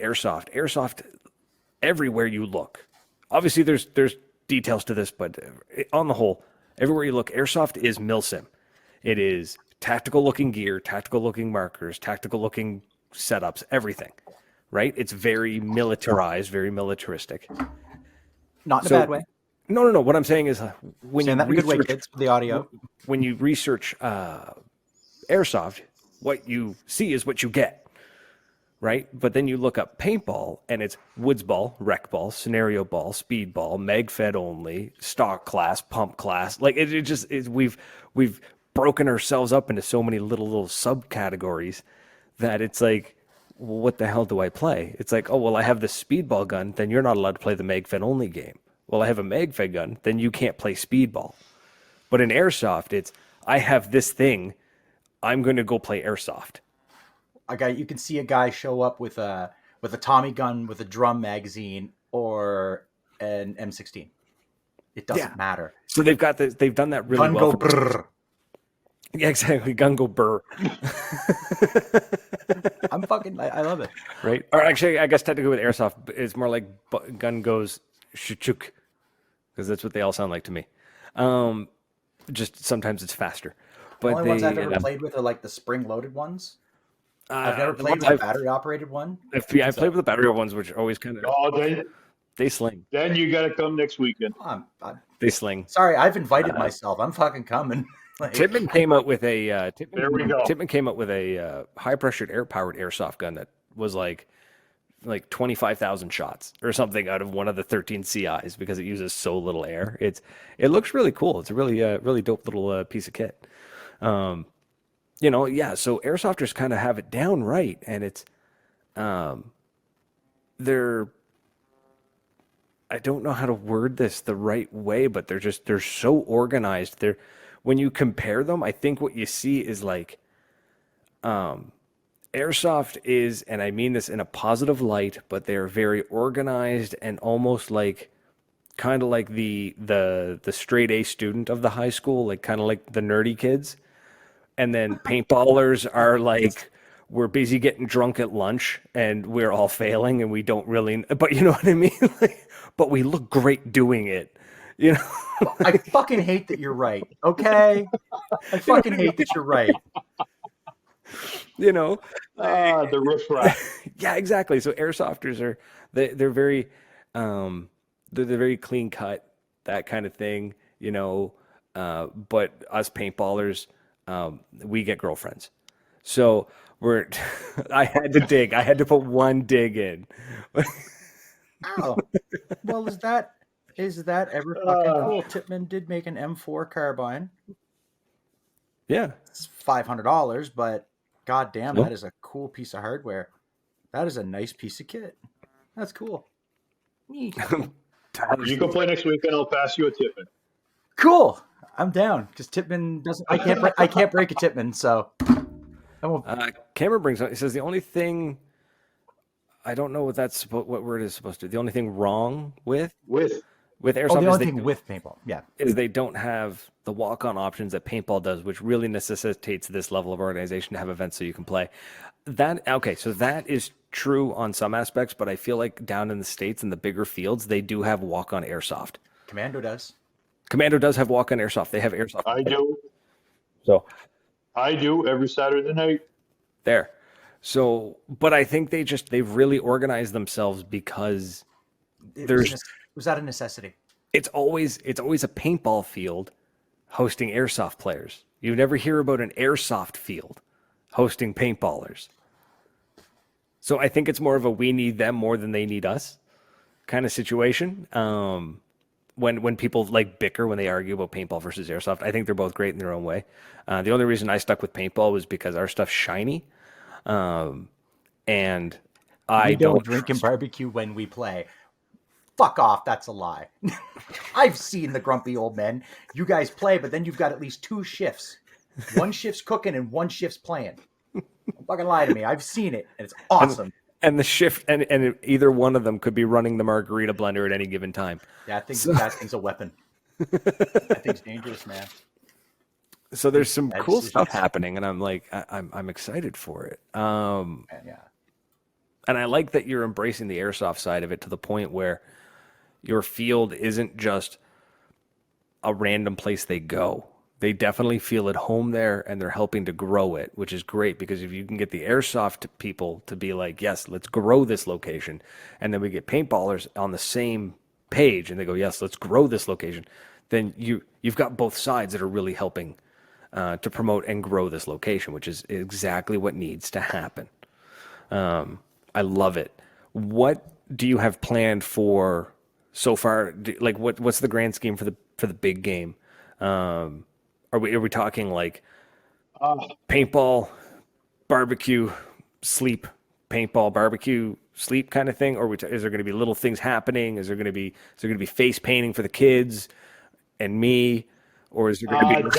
airsoft, everywhere you look, obviously there's details to this, but on the whole, everywhere you look, airsoft is milsim. It is tactical looking gear, tactical looking markers, tactical looking setups, everything, right? It's very militarized, very militaristic. Not in a bad way. No. What I'm saying is when Saying that in a good way, kids, for the audio. When you research airsoft, what you see is what you get. Right? But then you look up paintball and it's woods ball, rec ball, scenario ball, speed ball, mag fed only, stock class, pump class. Like we've broken ourselves up into so many little subcategories that it's like, well, what the hell do I play? It's like, oh, well, I have this speedball gun, then you're not allowed to play the mag fed only game. Well, I have a mag fed gun, then you can't play speedball. But in airsoft, it's, I have this thing, I'm going to go play airsoft. You can see a guy show up with a Tommy gun with a drum magazine or an M16. It doesn't matter. So they've done that really gun well. Go brrr. Yeah, exactly. Gun go burr. I love it. Right? Or actually, I guess technically with airsoft, it's more like gun goes shchuk, because that's what they all sound like to me. Just sometimes it's faster. But The only ones I've ever played with are like the spring-loaded ones. I've never played with a battery-operated one. I played with the battery ones, which are always kind of... they sling. Then you got to come next weekend. They sling. Sorry, I've invited myself. I'm fucking coming. Tippmann came out with a... There we go. Tippmann came out with a high-pressured, air-powered airsoft gun that was like like 25,000 shots or something out of one of the 13 CIs because it uses so little air. It looks really cool. It's a really dope little piece of kit. Yeah. So airsofters kind of have it down right, and it's they're I don't know how to word this the right way, but they're so organized. When you compare them, I think what you see is like airsoft is, and I mean this in a positive light, but they're very organized and almost like kind of like the straight A student of the high school, like kind of like the nerdy kids. And then paintballers are like, we're busy getting drunk at lunch and we're all failing and we don't really, but you know what I mean? Like, but we look great doing it, you know? I fucking hate that you're right. Okay. I fucking hate that you're right. You know? The riffraff. Yeah, exactly. So airsofters they're very, they're very clean cut, that kind of thing, you know? But us paintballers, we get girlfriends. So I had to put one dig in. Oh, well, is that ever fucking cool? Tipman did make an M4 carbine. Yeah. It's $500, but goddamn, that is a cool piece of hardware. That is a nice piece of kit. That's cool. You can play next week and I'll pass you a Tipman. Cool. I'm down because Tipman doesn't. I can't break a Tipman, so. Cameron brings up. He says the only thing. I don't know what word is supposed to. The only thing wrong with airsoft. The only thing with paintball, yeah, is they don't have the walk-on options that paintball does, which really necessitates this level of organization to have events so you can play. So that is true on some aspects, but I feel like down in the States in the bigger fields, they do have walk-on airsoft. Commando does. Commando does have walk-on airsoft. They have airsoft. I do. So I do every Saturday night. There. So, but I think they've really organized themselves because was that a necessity? It's always a paintball field hosting airsoft players. You never hear about an airsoft field hosting paintballers. So I think it's more of a we need them more than they need us kind of situation. When people like bicker when they argue about paintball versus airsoft, I think they're both great in their own way. The only reason I stuck with paintball was because our stuff's shiny. And I don't drink and barbecue when we play. Fuck off. That's a lie. I've seen the grumpy old men. You guys play, but then you've got at least 2 shifts. One shift's cooking and one shift's playing. Don't fucking lie to me. I've seen it, and it's awesome. And the shift, and either one of them could be running the margarita blender at any given time. That thing's a weapon. That thing's dangerous, man. So there's some cool stuff happening, and I'm like, I'm excited for it. Yeah. And I like that you're embracing the airsoft side of it to the point where your field isn't just a random place they go. They definitely feel at home there, and they're helping to grow it, which is great because if you can get the airsoft people to be like, yes, let's grow this location, and then we get paintballers on the same page, and they go, yes, let's grow this location, then you've got both sides that are really helping to promote and grow this location, which is exactly what needs to happen. I love it. What do you have planned for so far? Like, what's the grand scheme for the big game? Are we talking like paintball, barbecue, sleep, paintball, barbecue, sleep kind of thing, or is there going to be little things happening? Is there going to be face painting for the kids and me, or is there going to be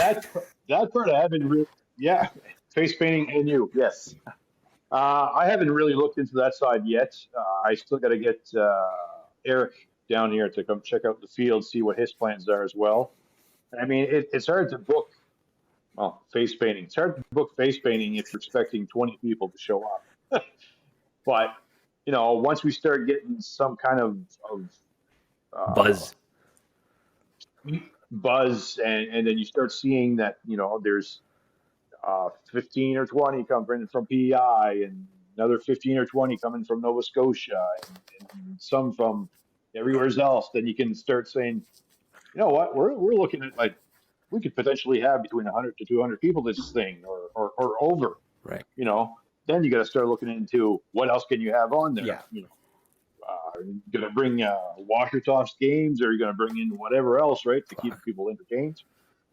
that part I haven't really, yeah, face painting and you, yes. I haven't really looked into that side yet. I still got to get Eric down here to come check out the field, see what his plans are as well. I mean, it's hard to book face painting. It's hard to book face painting if you're expecting 20 people to show up. But, once we start getting some kind of buzz, and then you start seeing that, there's 15 or 20 coming from PEI and another 15 or 20 coming from Nova Scotia and some from everywhere else, then you can start saying, you know what, we're looking at like we could potentially have between 100 to 200 people this thing or over, right? then you got to start looking into what else can you have on there. Yeah. Are you going to bring washer toss games? Or are you going to bring in whatever else, right, to keep people entertained?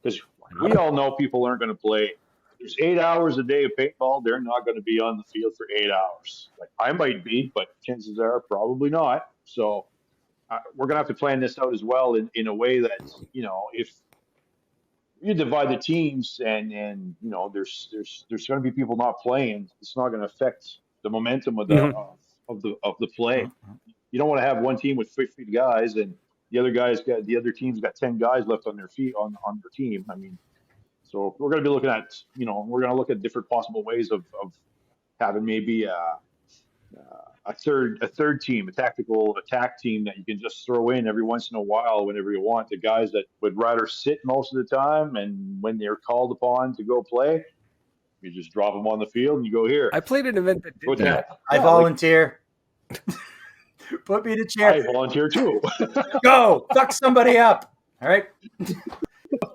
Because we all know people aren't going to play. There's 8 hours a day of paintball. They're not going to be on the field for 8 hours. Like I might be, but chances are probably not. So we're going to have to plan this out as well in a way that, if you divide the teams and there's going to be people not playing, it's not going to affect the momentum of the play. You don't want to have one team with 50 guys and the other team's got 10 guys left on their feet on their team. I mean, so we're going to be looking at, we're going to look at different possible ways of having maybe a third team, a tactical attack team that you can just throw in every once in a while whenever you want. The guys that would rather sit most of the time, and when they're called upon to go play, you just drop them on the field and you go here. I played an event that did that. I volunteer. Put me in a chair. I volunteer too. Go fuck somebody up. All right.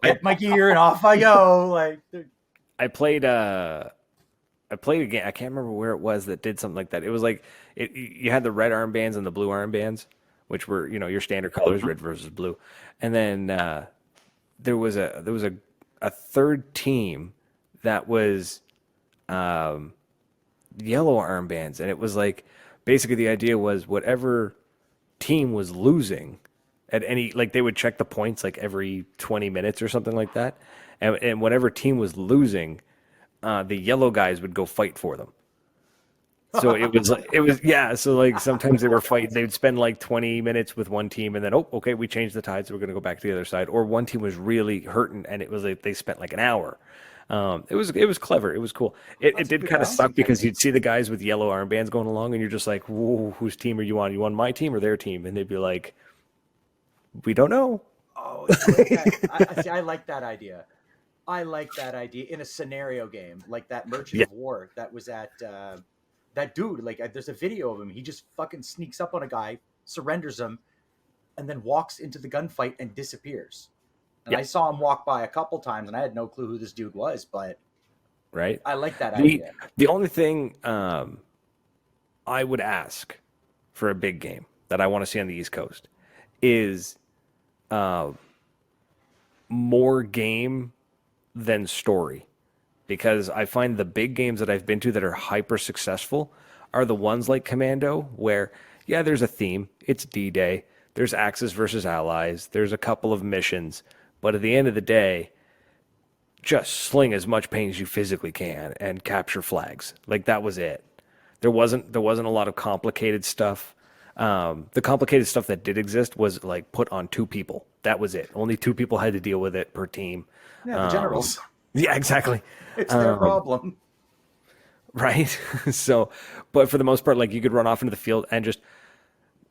Get my gear and off I go. Like I played a game. I can't remember where it was that did something like that. It was like you had the red armbands and the blue armbands, which were your standard colors, red versus blue, and then there was a third team that was yellow armbands, and it was like basically the idea was whatever team was losing at any, like they would check the points like every 20 minutes or something like that, and whatever team was losing, the yellow guys would go fight for them. So so like sometimes they were fighting, they'd spend like 20 minutes with one team and then, okay, we changed the tide, so we're going to go back to the other side. Or one team was really hurting and it was like they spent like an hour. It was clever. It was cool. It did kind of suck because you'd see the guys with yellow armbands going along and you're just like, whoa, whose team are you on? You on my team or their team? And they'd be like, we don't know. Oh, I like that idea. I like that idea in a scenario game, like that Merchant of War that was at that dude. Like, there's a video of him. He just fucking sneaks up on a guy, surrenders him, and then walks into the gunfight and disappears. And I saw him walk by a couple times, and I had no clue who this dude was. But right, I like that idea. The only thing I would ask for a big game that I want to see on the East Coast is more game than story, because I find the big games that I've been to that are hyper successful are the ones like Commando, where there's a theme, it's D-Day, there's Axis versus Allies, there's a couple of missions, but at the end of the day, just sling as much paint as you physically can and capture flags. Like that was it. There wasn't a lot of complicated stuff. The complicated stuff that did exist was like put on 2 people. That was it. Only 2 people had to deal with it per team. Yeah, the generals. Yeah, exactly. It's their problem. Right? So, but for the most part, like you could run off into the field and just,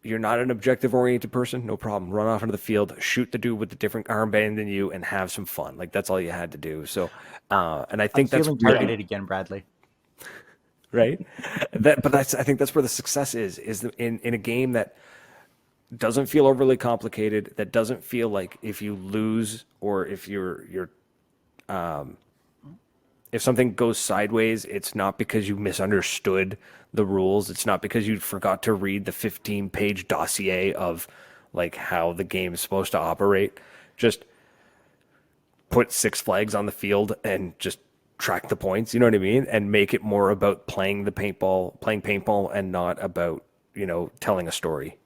you're not an objective-oriented person, no problem. Run off into the field, shoot the dude with the different armband than you, and have some fun. Like that's all you had to do. So, and I think that's targeted again, Bradley. Right? I think that's where the success is in a game that doesn't feel overly complicated, that doesn't feel like if you lose or if if something goes sideways, it's not because you misunderstood the rules. It's not because you forgot to read the 15-page dossier of like how the game is supposed to operate. Just put 6 flags on the field and just track the points, you know what I mean? And make it more about playing paintball and not about, telling a story.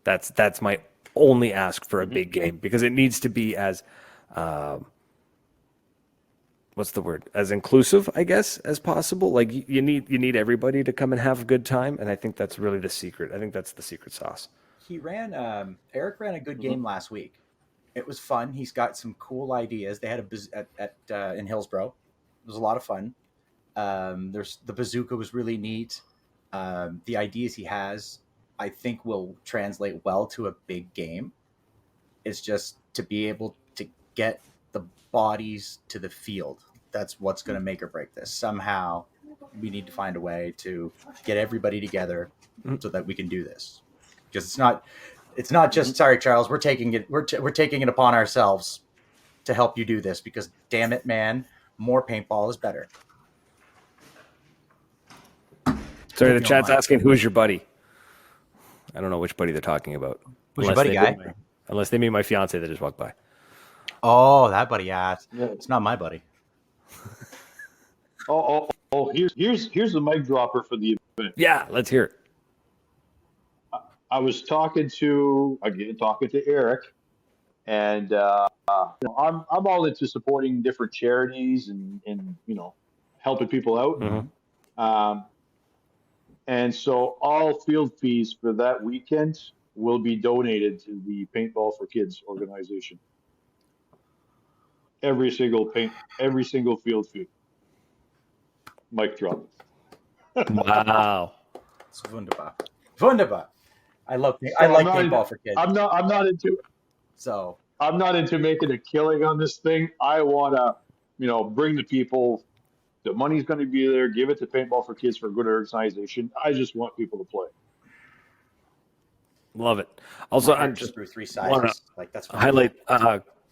That's my only ask for a big game, because it needs to be as what's the word? As inclusive, I guess, as possible. Like you need everybody to come and have a good time, and I think that's really the secret. I think that's the secret sauce. Eric ran a good game last week. It was fun. He's got some cool ideas. They had in Hillsborough. It was a lot of fun. There's the bazooka was really neat. The ideas he has, I think, will translate well to a big game. It's just to be able to get the bodies to the field. That's what's going to make or break this. Somehow we need to find a way to get everybody together so that we can do this. Because it's not just, sorry, Charles, we're taking it upon ourselves to help you do this, because damn it, man, more paintball is better. Sorry, If the you don't chat's mind. asking who's your buddy. I don't know which buddy they're talking about. Who's your buddy, they guy? mean unless they mean my fiance that just walked by. Oh, that buddy. Yeah, Yeah. it's not my buddy. Oh! Here's the mic dropper for the event. Yeah, let's hear it. I was talking to Eric, and I'm all into supporting different charities and helping people out. Mm-hmm. And so all field fees for that weekend will be donated to the Paintball for Kids organization. Every single field fee. Mic drop. Wow. It's wunderbar. Wunderbar. I like paintball for kids. I'm not into So I'm not into making a killing on this thing. I want to, bring the people. The money's going to be there. Give it to Paintball for Kids for a good organization. I just want people to play. Love it. Also, my I'm just just through 3 wanna sizes. Like that's fine. highlight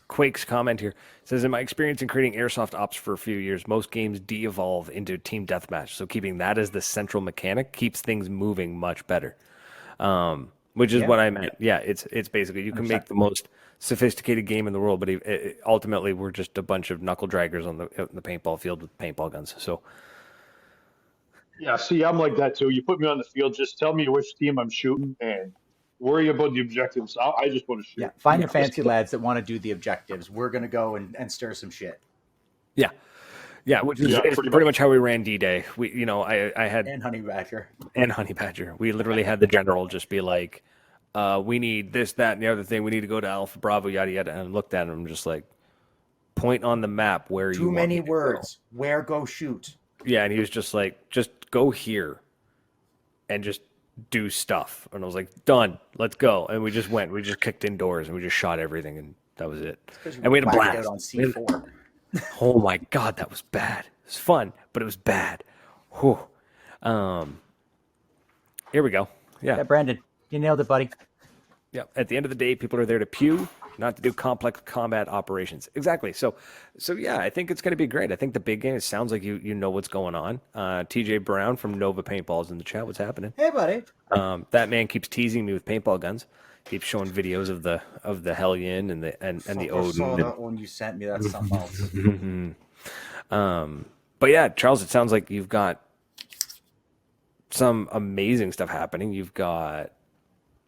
Quake's comment here. It says, in my experience in creating airsoft ops for a few years, most games de-evolve into team deathmatch. So keeping that as the central mechanic keeps things moving much better. Which is what I meant. Yeah, it's basically you can 100%. make the most sophisticated game in the world, but ultimately we're just a bunch of knuckle draggers on the paintball field with paintball guns. So Yeah, see, I'm like that too. You put me on the field, just tell me which team I'm shooting and worry about the objectives. I just want to shoot. Yeah, find the fancy lads that want to do the objectives. We're gonna go and stir some shit. yeah, which is pretty much how we ran D-Day. I had And Honey Badger. and Honey Badger. We literally had the general just be like, we need this, that, and the other thing. We need to go to Alpha Bravo, yada yada. And I looked at him just like, point on the map where you Too want many me to words. Where go shoot? go. Yeah, and he was just like, just go here and just do stuff. And I was like, done, let's go. And we just went. We just kicked indoors and we just shot everything, and that was it. And we had a Whacked blast. out on C4. Oh my god, that was bad. It was fun, but it was bad. Whew. Here we go. Yeah, Brandon, you nailed it, buddy. Yeah. At the end of the day, people are there to pew, not to do complex combat operations. Exactly. So yeah, I think it's going to be great. I think the big game. It sounds like you know what's going on. TJ Brown from Nova Paintball is in the chat. What's happening? Hey, buddy. That man keeps teasing me with paintball guns. Keeps showing videos of the Hellion and the I saw Odin. that one you sent me. That's something else. But yeah, Charles, it sounds like you've got some amazing stuff happening. You've got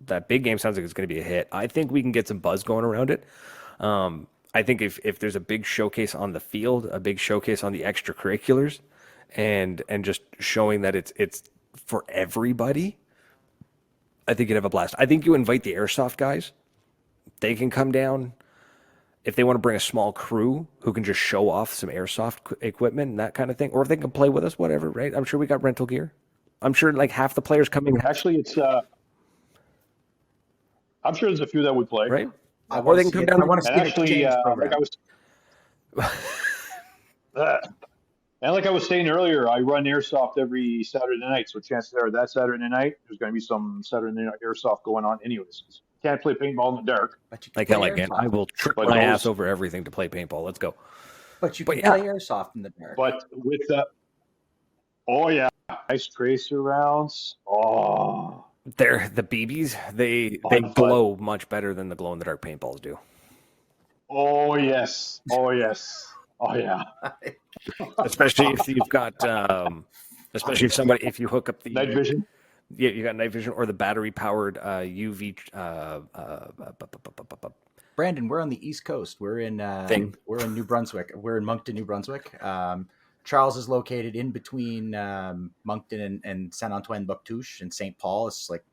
that big game. Sounds like it's going to be a hit. I think we can get some buzz going around it. I think if there's a big showcase on the field, a big showcase on the extracurriculars, and just showing that it's for everybody, I think you'd have a blast. I think you invite the airsoft guys. They can come down. If they want to bring a small crew who can just show off some airsoft equipment and that kind of thing, or if they can play with us, whatever, right? I'm sure we got rental gear. I'm sure like half the players coming. Actually, it's. I'm sure there's a few that would play. Right? Or they can come down. I want to see And an actually, exchange program. And like I was saying earlier, I run airsoft every Saturday night. So chances are that Saturday night, there's going to be some Saturday night airsoft going on anyways. Can't play paintball in the dark. But you Like can hell, play again. airsoft. I will trip But my those- ass over everything to play paintball. Let's go. But you can yeah. play airsoft in the dark. But with that, oh yeah, nice tracer rounds. Oh, They're the BBs. They Fun. glow much better than the glow in the dark paintballs do. oh yes, oh yes, oh yeah. Especially if you've got, especially if you hook up the Night vision. Yeah, you got night vision or the battery powered UV. Brandon, we're on the East Coast. We're in we're in New Brunswick. We're in Moncton, New Brunswick. Charles is located in between Moncton and Saint Antoine Bouctouche and St. Paul. It's like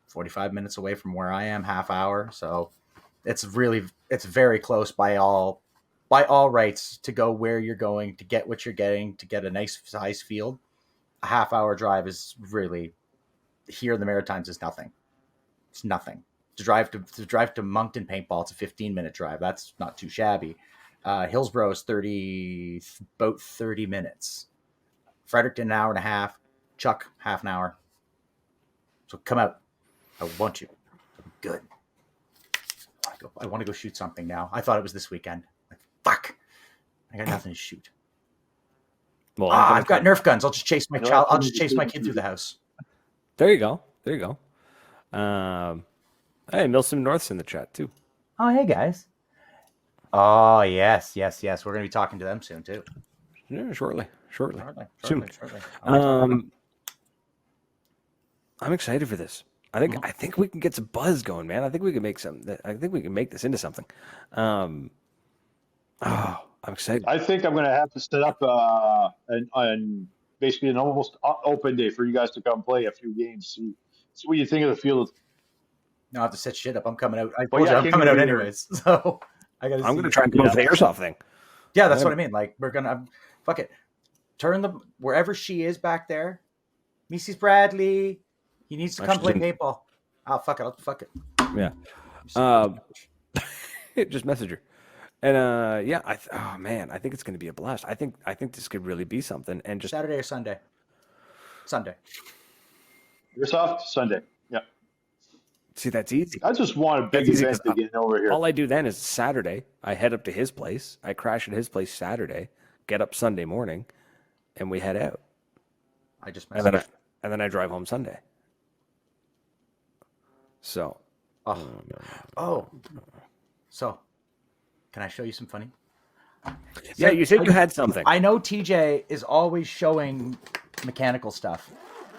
45 minutes away from where I am, half hour. So it's very close by all rights to go where you're going, to get what you're getting, to get a nice size field. A half hour drive is really, here in the Maritimes, is nothing. It's nothing. To drive to Moncton Paintball, it's a 15-minute drive. That's not too shabby. Hillsborough is about 30 minutes. Fredericton, an hour and a half. Chuck, half an hour. So come out. I want you. Good. I want to go shoot something now. I thought it was this weekend. Like, fuck. I got nothing to shoot. Well, I've got Nerf guns. I'll just chase my No, child. I'll I'm just chase my gonna kid through the house. There you go. Hey, Milsom North's in the chat too. Oh, hey guys. Oh, yes. We're going to be talking to them soon too. Yeah, shortly. Soon. Shortly. I'm excited for this. I think we can get some buzz going, man. I think we can make this into something. I'm excited. I think I'm going to have to set up basically an almost open day for you guys to come play a few games. See what you think of the field. No, I have to set shit up. I'm coming out. Well, yeah, I'm coming out anyways. So I'm going to try and come up with the airsoft thing. Yeah, that's what I mean. Like, we're going to fuck it. Turn wherever she is back there. Mrs. Bradley. He needs to come play paintball. Oh, fuck it. Yeah. Just message her. And I think it's going to be a blast. I think this could really be something. And just Saturday or Sunday. Sunday. Airsoft Sunday. Yeah. See, that's easy. I just want a big event to get over here. All I do then is Saturday. I head up to his place. I crash at his place Saturday. Get up Sunday morning, and we head out. I just and then I drive home Sunday. So. So, can I show you some funny? Yeah, you said you had something. I know TJ is always showing mechanical stuff.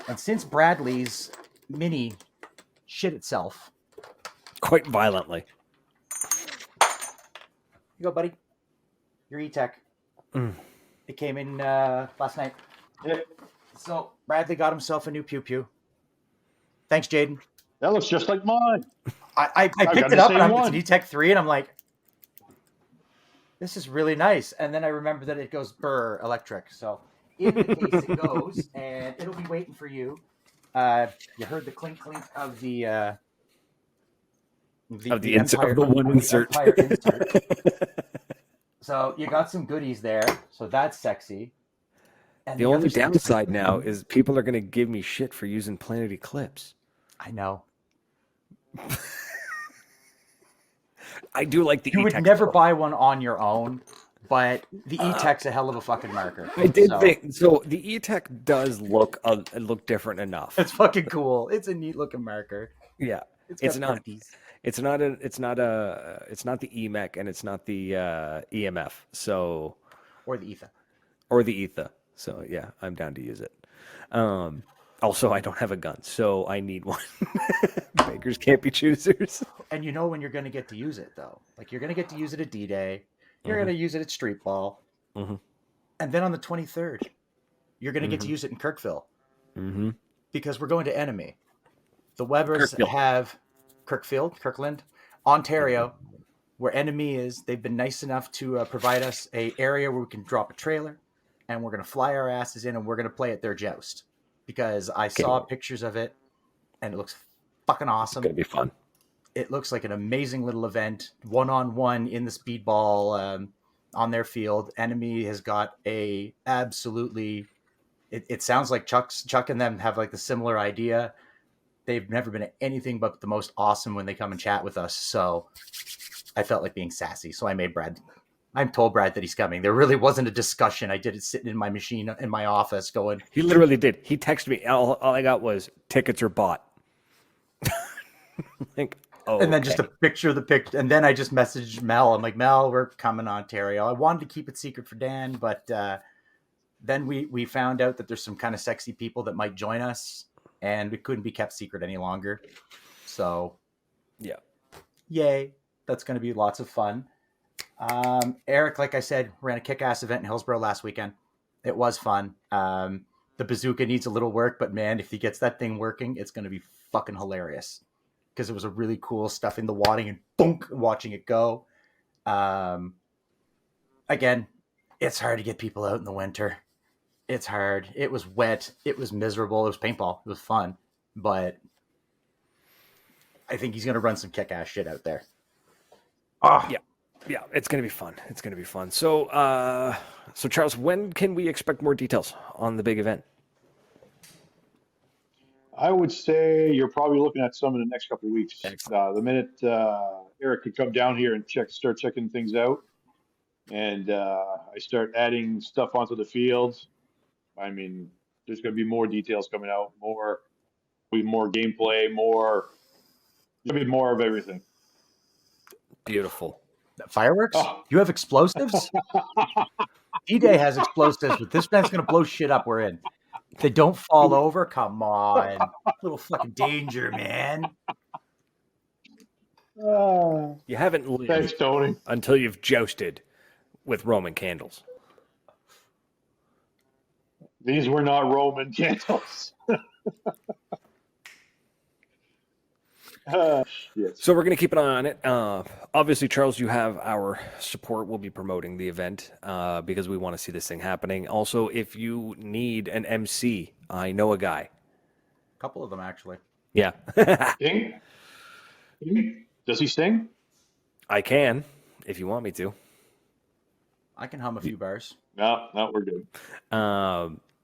And since Bradley's Mini shit itself. Quite violently. Here you go, buddy. Your E-Tech. It came in last night. Yeah. So, Bradley got himself a new Pew Pew. Thanks, Jaden. That looks just like mine. I picked it up and it's an E-Tech 3 and I'm like, this is really nice. And then I remember that it goes burr electric. So in the case it goes and it'll be waiting for you. You heard the clink of the insert, of the one insert. So you got some goodies there. So that's sexy. And the only downside now is people are going to give me shit for using Planet Eclipse. I know. I do like the You E-Tech. would never buy one on your own, but the E-Tech's a hell of a fucking marker. I did think so. The E-Tech does look different enough. It's fucking cool. It's a neat looking marker. Yeah, it's not the EMEC and it's not the EMF. So or the ETHA. So yeah, I'm down to use it. Also, I don't have a gun, so I need one. Beggars can't be choosers. And you know when you're going to get to use it, though. Like, you're going to get to use it at D-Day. You're going to use it at Street Ball. And then on the 23rd, you're going to get to use it in Kirkville. Because we're going to Enemy. The Webbers have Kirkland, Ontario, where Enemy is. They've been nice enough to provide us an area where we can drop a trailer. And we're going to fly our asses in and we're going to play at their joust. Because I saw pictures of it, and it looks fucking awesome. It's going to be fun. It looks like an amazing little event, one-on-one in the speedball on their field. Enemy has got a absolutely... It sounds like Chuck and them have like the similar idea. They've never been anything but the most awesome when they come and chat with us. So I felt like being sassy. So I told Brad that he's coming. There really wasn't a discussion. I did it sitting in my machine in my office going. He literally did. He texted me. All I got was tickets are bought. And then just a picture of the picture. And then I just messaged Mel. I'm like, Mel, we're coming to Ontario. I wanted to keep it secret for Dan, but then we found out that there's some kind of sexy people that might join us, and it couldn't be kept secret any longer. So, yeah, yay! That's going to be lots of fun. Eric, like I said, ran a kick-ass event in Hillsborough last weekend. It was fun. The bazooka needs a little work, but man, if he gets that thing working, it's going to be fucking hilarious. Because it was a really cool stuff in the wadding and boom, watching it go. Again, it's hard to get people out in the winter. It's hard. It was wet. It was miserable. It was paintball. It was fun. But I think he's going to run some kick-ass shit out there. Yeah, it's going to be fun. It's going to be fun. So, Charles, when can we expect more details on the big event? I would say you're probably looking at some in the next couple of weeks. The minute Eric could come down here and start checking things out, and I start adding stuff onto the field, I mean, there's going to be more details coming out, more gameplay, more. There's going to be more of everything. Beautiful. Fireworks? Oh. You have explosives? D-Day has explosives, but this man's going to blow shit up. We're in. If they don't fall over, come on. Little fucking danger, man. You haven't lived Thanks, Tony. until you've jousted with Roman candles. These were not Roman candles. Yes. So we're going to keep an eye on it. Obviously, Charles, you have our support. We'll be promoting the event because we want to see this thing happening. Also, if you need an MC, I know a guy. A couple of them, actually. Yeah. Sting? Does he sing? I can, if you want me to. I can hum a few bars. No, we're good.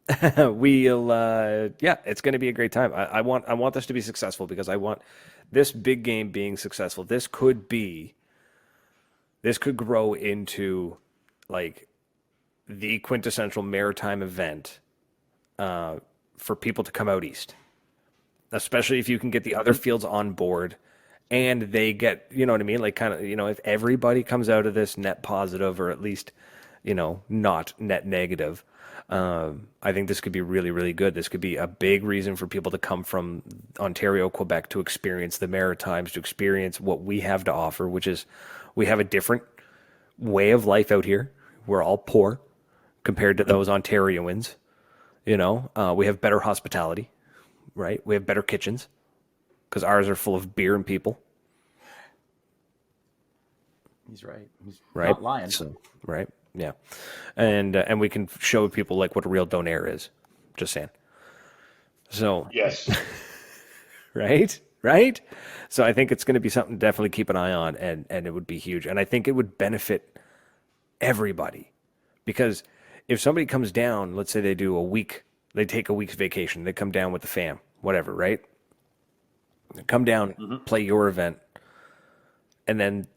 It's going to be a great time. I want this to be successful because I want this big game being successful. This could grow into like the quintessential maritime event for people to come out east, especially if you can get the other fields on board and they get, you know what I mean? Like kind of, if everybody comes out of this net positive or at least, not net negative. I think this could be really, really good. This could be a big reason for people to come from Ontario, Quebec to experience the Maritimes, to experience what we have to offer, which is we have a different way of life out here. We're all poor compared to those Ontarians. We have better hospitality, right? We have better kitchens because ours are full of beer and people. He's right. He's right? not lying. So, right. Yeah. And we can show people like what a real donaire is. Just saying. So, Yes. Right. So I think it's going to be something to definitely keep an eye on and it would be huge. And I think it would benefit everybody because if somebody comes down, let's say they do a week, they take a week's vacation, they come down with the fam, whatever, right? They come down, play your event. And then,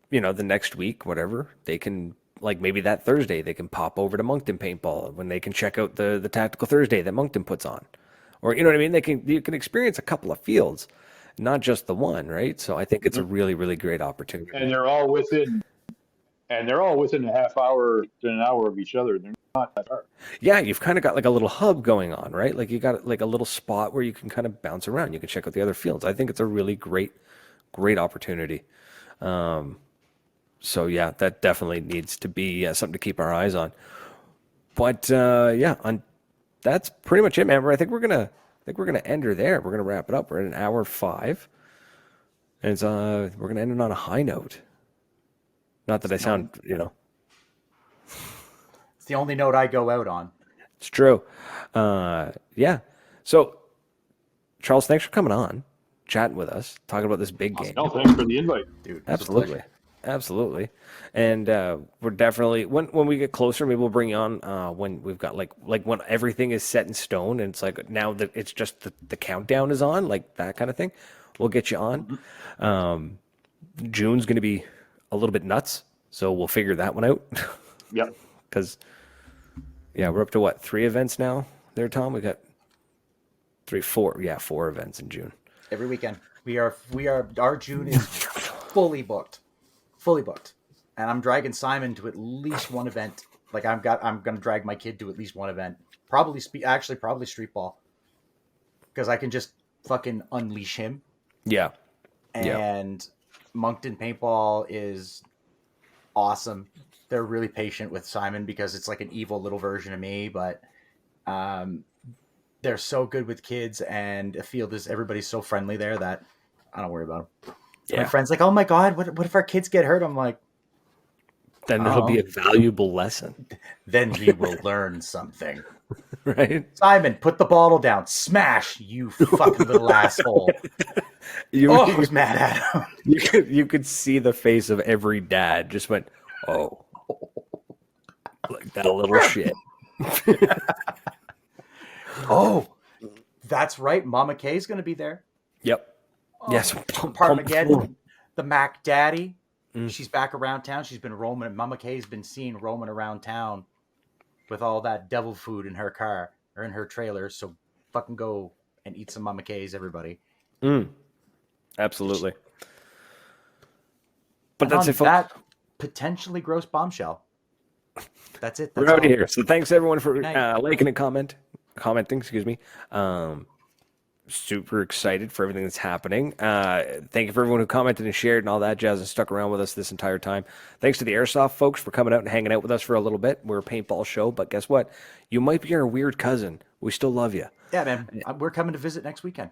the next week, whatever, they can, like maybe that Thursday, they can pop over to Moncton Paintball when they can check out the Tactical Thursday that Moncton puts on. Or, you know what I mean? You can experience a couple of fields, not just the one, right? So I think it's a really, really great opportunity. And they're all within a half hour to an hour of each other. They're not that far. Yeah, you've kind of got like a little hub going on, right? Like you got like a little spot where you can kind of bounce around. You can check out the other fields. I think it's a really great opportunity. So yeah, that definitely needs to be something to keep our eyes on. But that's pretty much it, man. I think we're gonna end her there. We're gonna wrap it up. We're at an hour 5, and we're gonna end it on a high note. Not that I sound, It's the only note I go out on. It's true. Yeah. So, Charles, thanks for coming on, chatting with us, talking about this big game. No, thanks for the invite, Dude. Absolutely. And we're definitely when we get closer, maybe we'll bring you on when we've got like when everything is set in stone and it's like now that it's just the countdown is on, like that kind of thing. We'll get you on. June's going to be a little bit nuts, so we'll figure that one out. Yep. Because we're up to what, 3 events now there, Tom? We got 4 events in June. Every weekend. Our June is fully booked. And I'm dragging Simon to at least one event. Like I'm going to drag my kid to at least one event. Probably street ball. Because I can just fucking unleash him. Yeah. And Moncton Paintball is awesome. They're really patient with Simon because it's like an evil little version of me, but they're so good with kids and everybody's so friendly there that I don't worry about them. Yeah. My friend's like, oh my God, what if our kids get hurt? I'm like, then it'll be a valuable lesson. Then he will learn something. Right? Simon, put the bottle down. Smash, you fucking little asshole. He was mad at him. You could see the face of every dad just went, oh, like that little shit. Oh, that's right. Mama Kay's going to be there. Yep. Yes. Parmageddon, the Mac Daddy. She's back around town. She's been roaming. Mama Kay's been seen roaming around town with all that devil food in her car or in her trailer. So fucking go and eat some Mama K's, everybody. Absolutely. But And that's on it, folks. that potentially gross bombshell. That's it. That's We're out of all. here. So thanks everyone for night. liking and commenting. Excuse me. Super excited for everything that's happening. Thank you for everyone who commented and shared and all that jazz and stuck around with us this entire time. Thanks to the Airsoft folks for coming out and hanging out with us for a little bit. We're a paintball show, but guess what? You might be our weird cousin. We still love you. Yeah, man. We're coming to visit next weekend.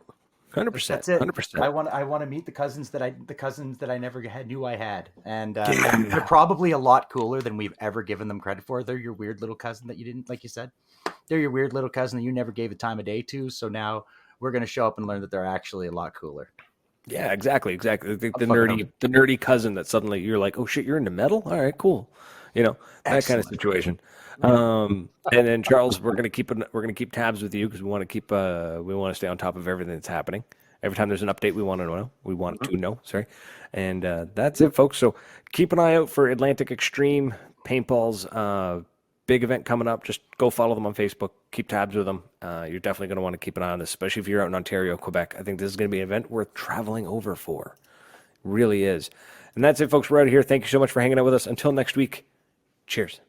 100%. That's it. 100%. I want to meet the cousins that I never knew I had, and they're probably a lot cooler than we've ever given them credit for. They're your weird little cousin that you didn't, like you said, they're your weird little cousin that you never gave the time of day to. So now we're going to show up and learn that they're actually a lot cooler. Yeah, exactly. The nerdy cousin that suddenly you're like, oh shit, you're into metal? All right, cool. That Excellent. kind of situation. And then Charles, we're gonna keep tabs with you because we want to stay on top of everything that's happening. Every time there's an update, we want to know. Sorry, and that's it, folks. So keep an eye out for Atlantic Extreme Paintball's big event coming up. Just go follow them on Facebook. Keep tabs with them. You're definitely going to want to keep an eye on this, especially if you're out in Ontario, Quebec. I think this is going to be an event worth traveling over for. Really is. And that's it, folks. We're out of here. Thank you so much for hanging out with us. Until next week, cheers.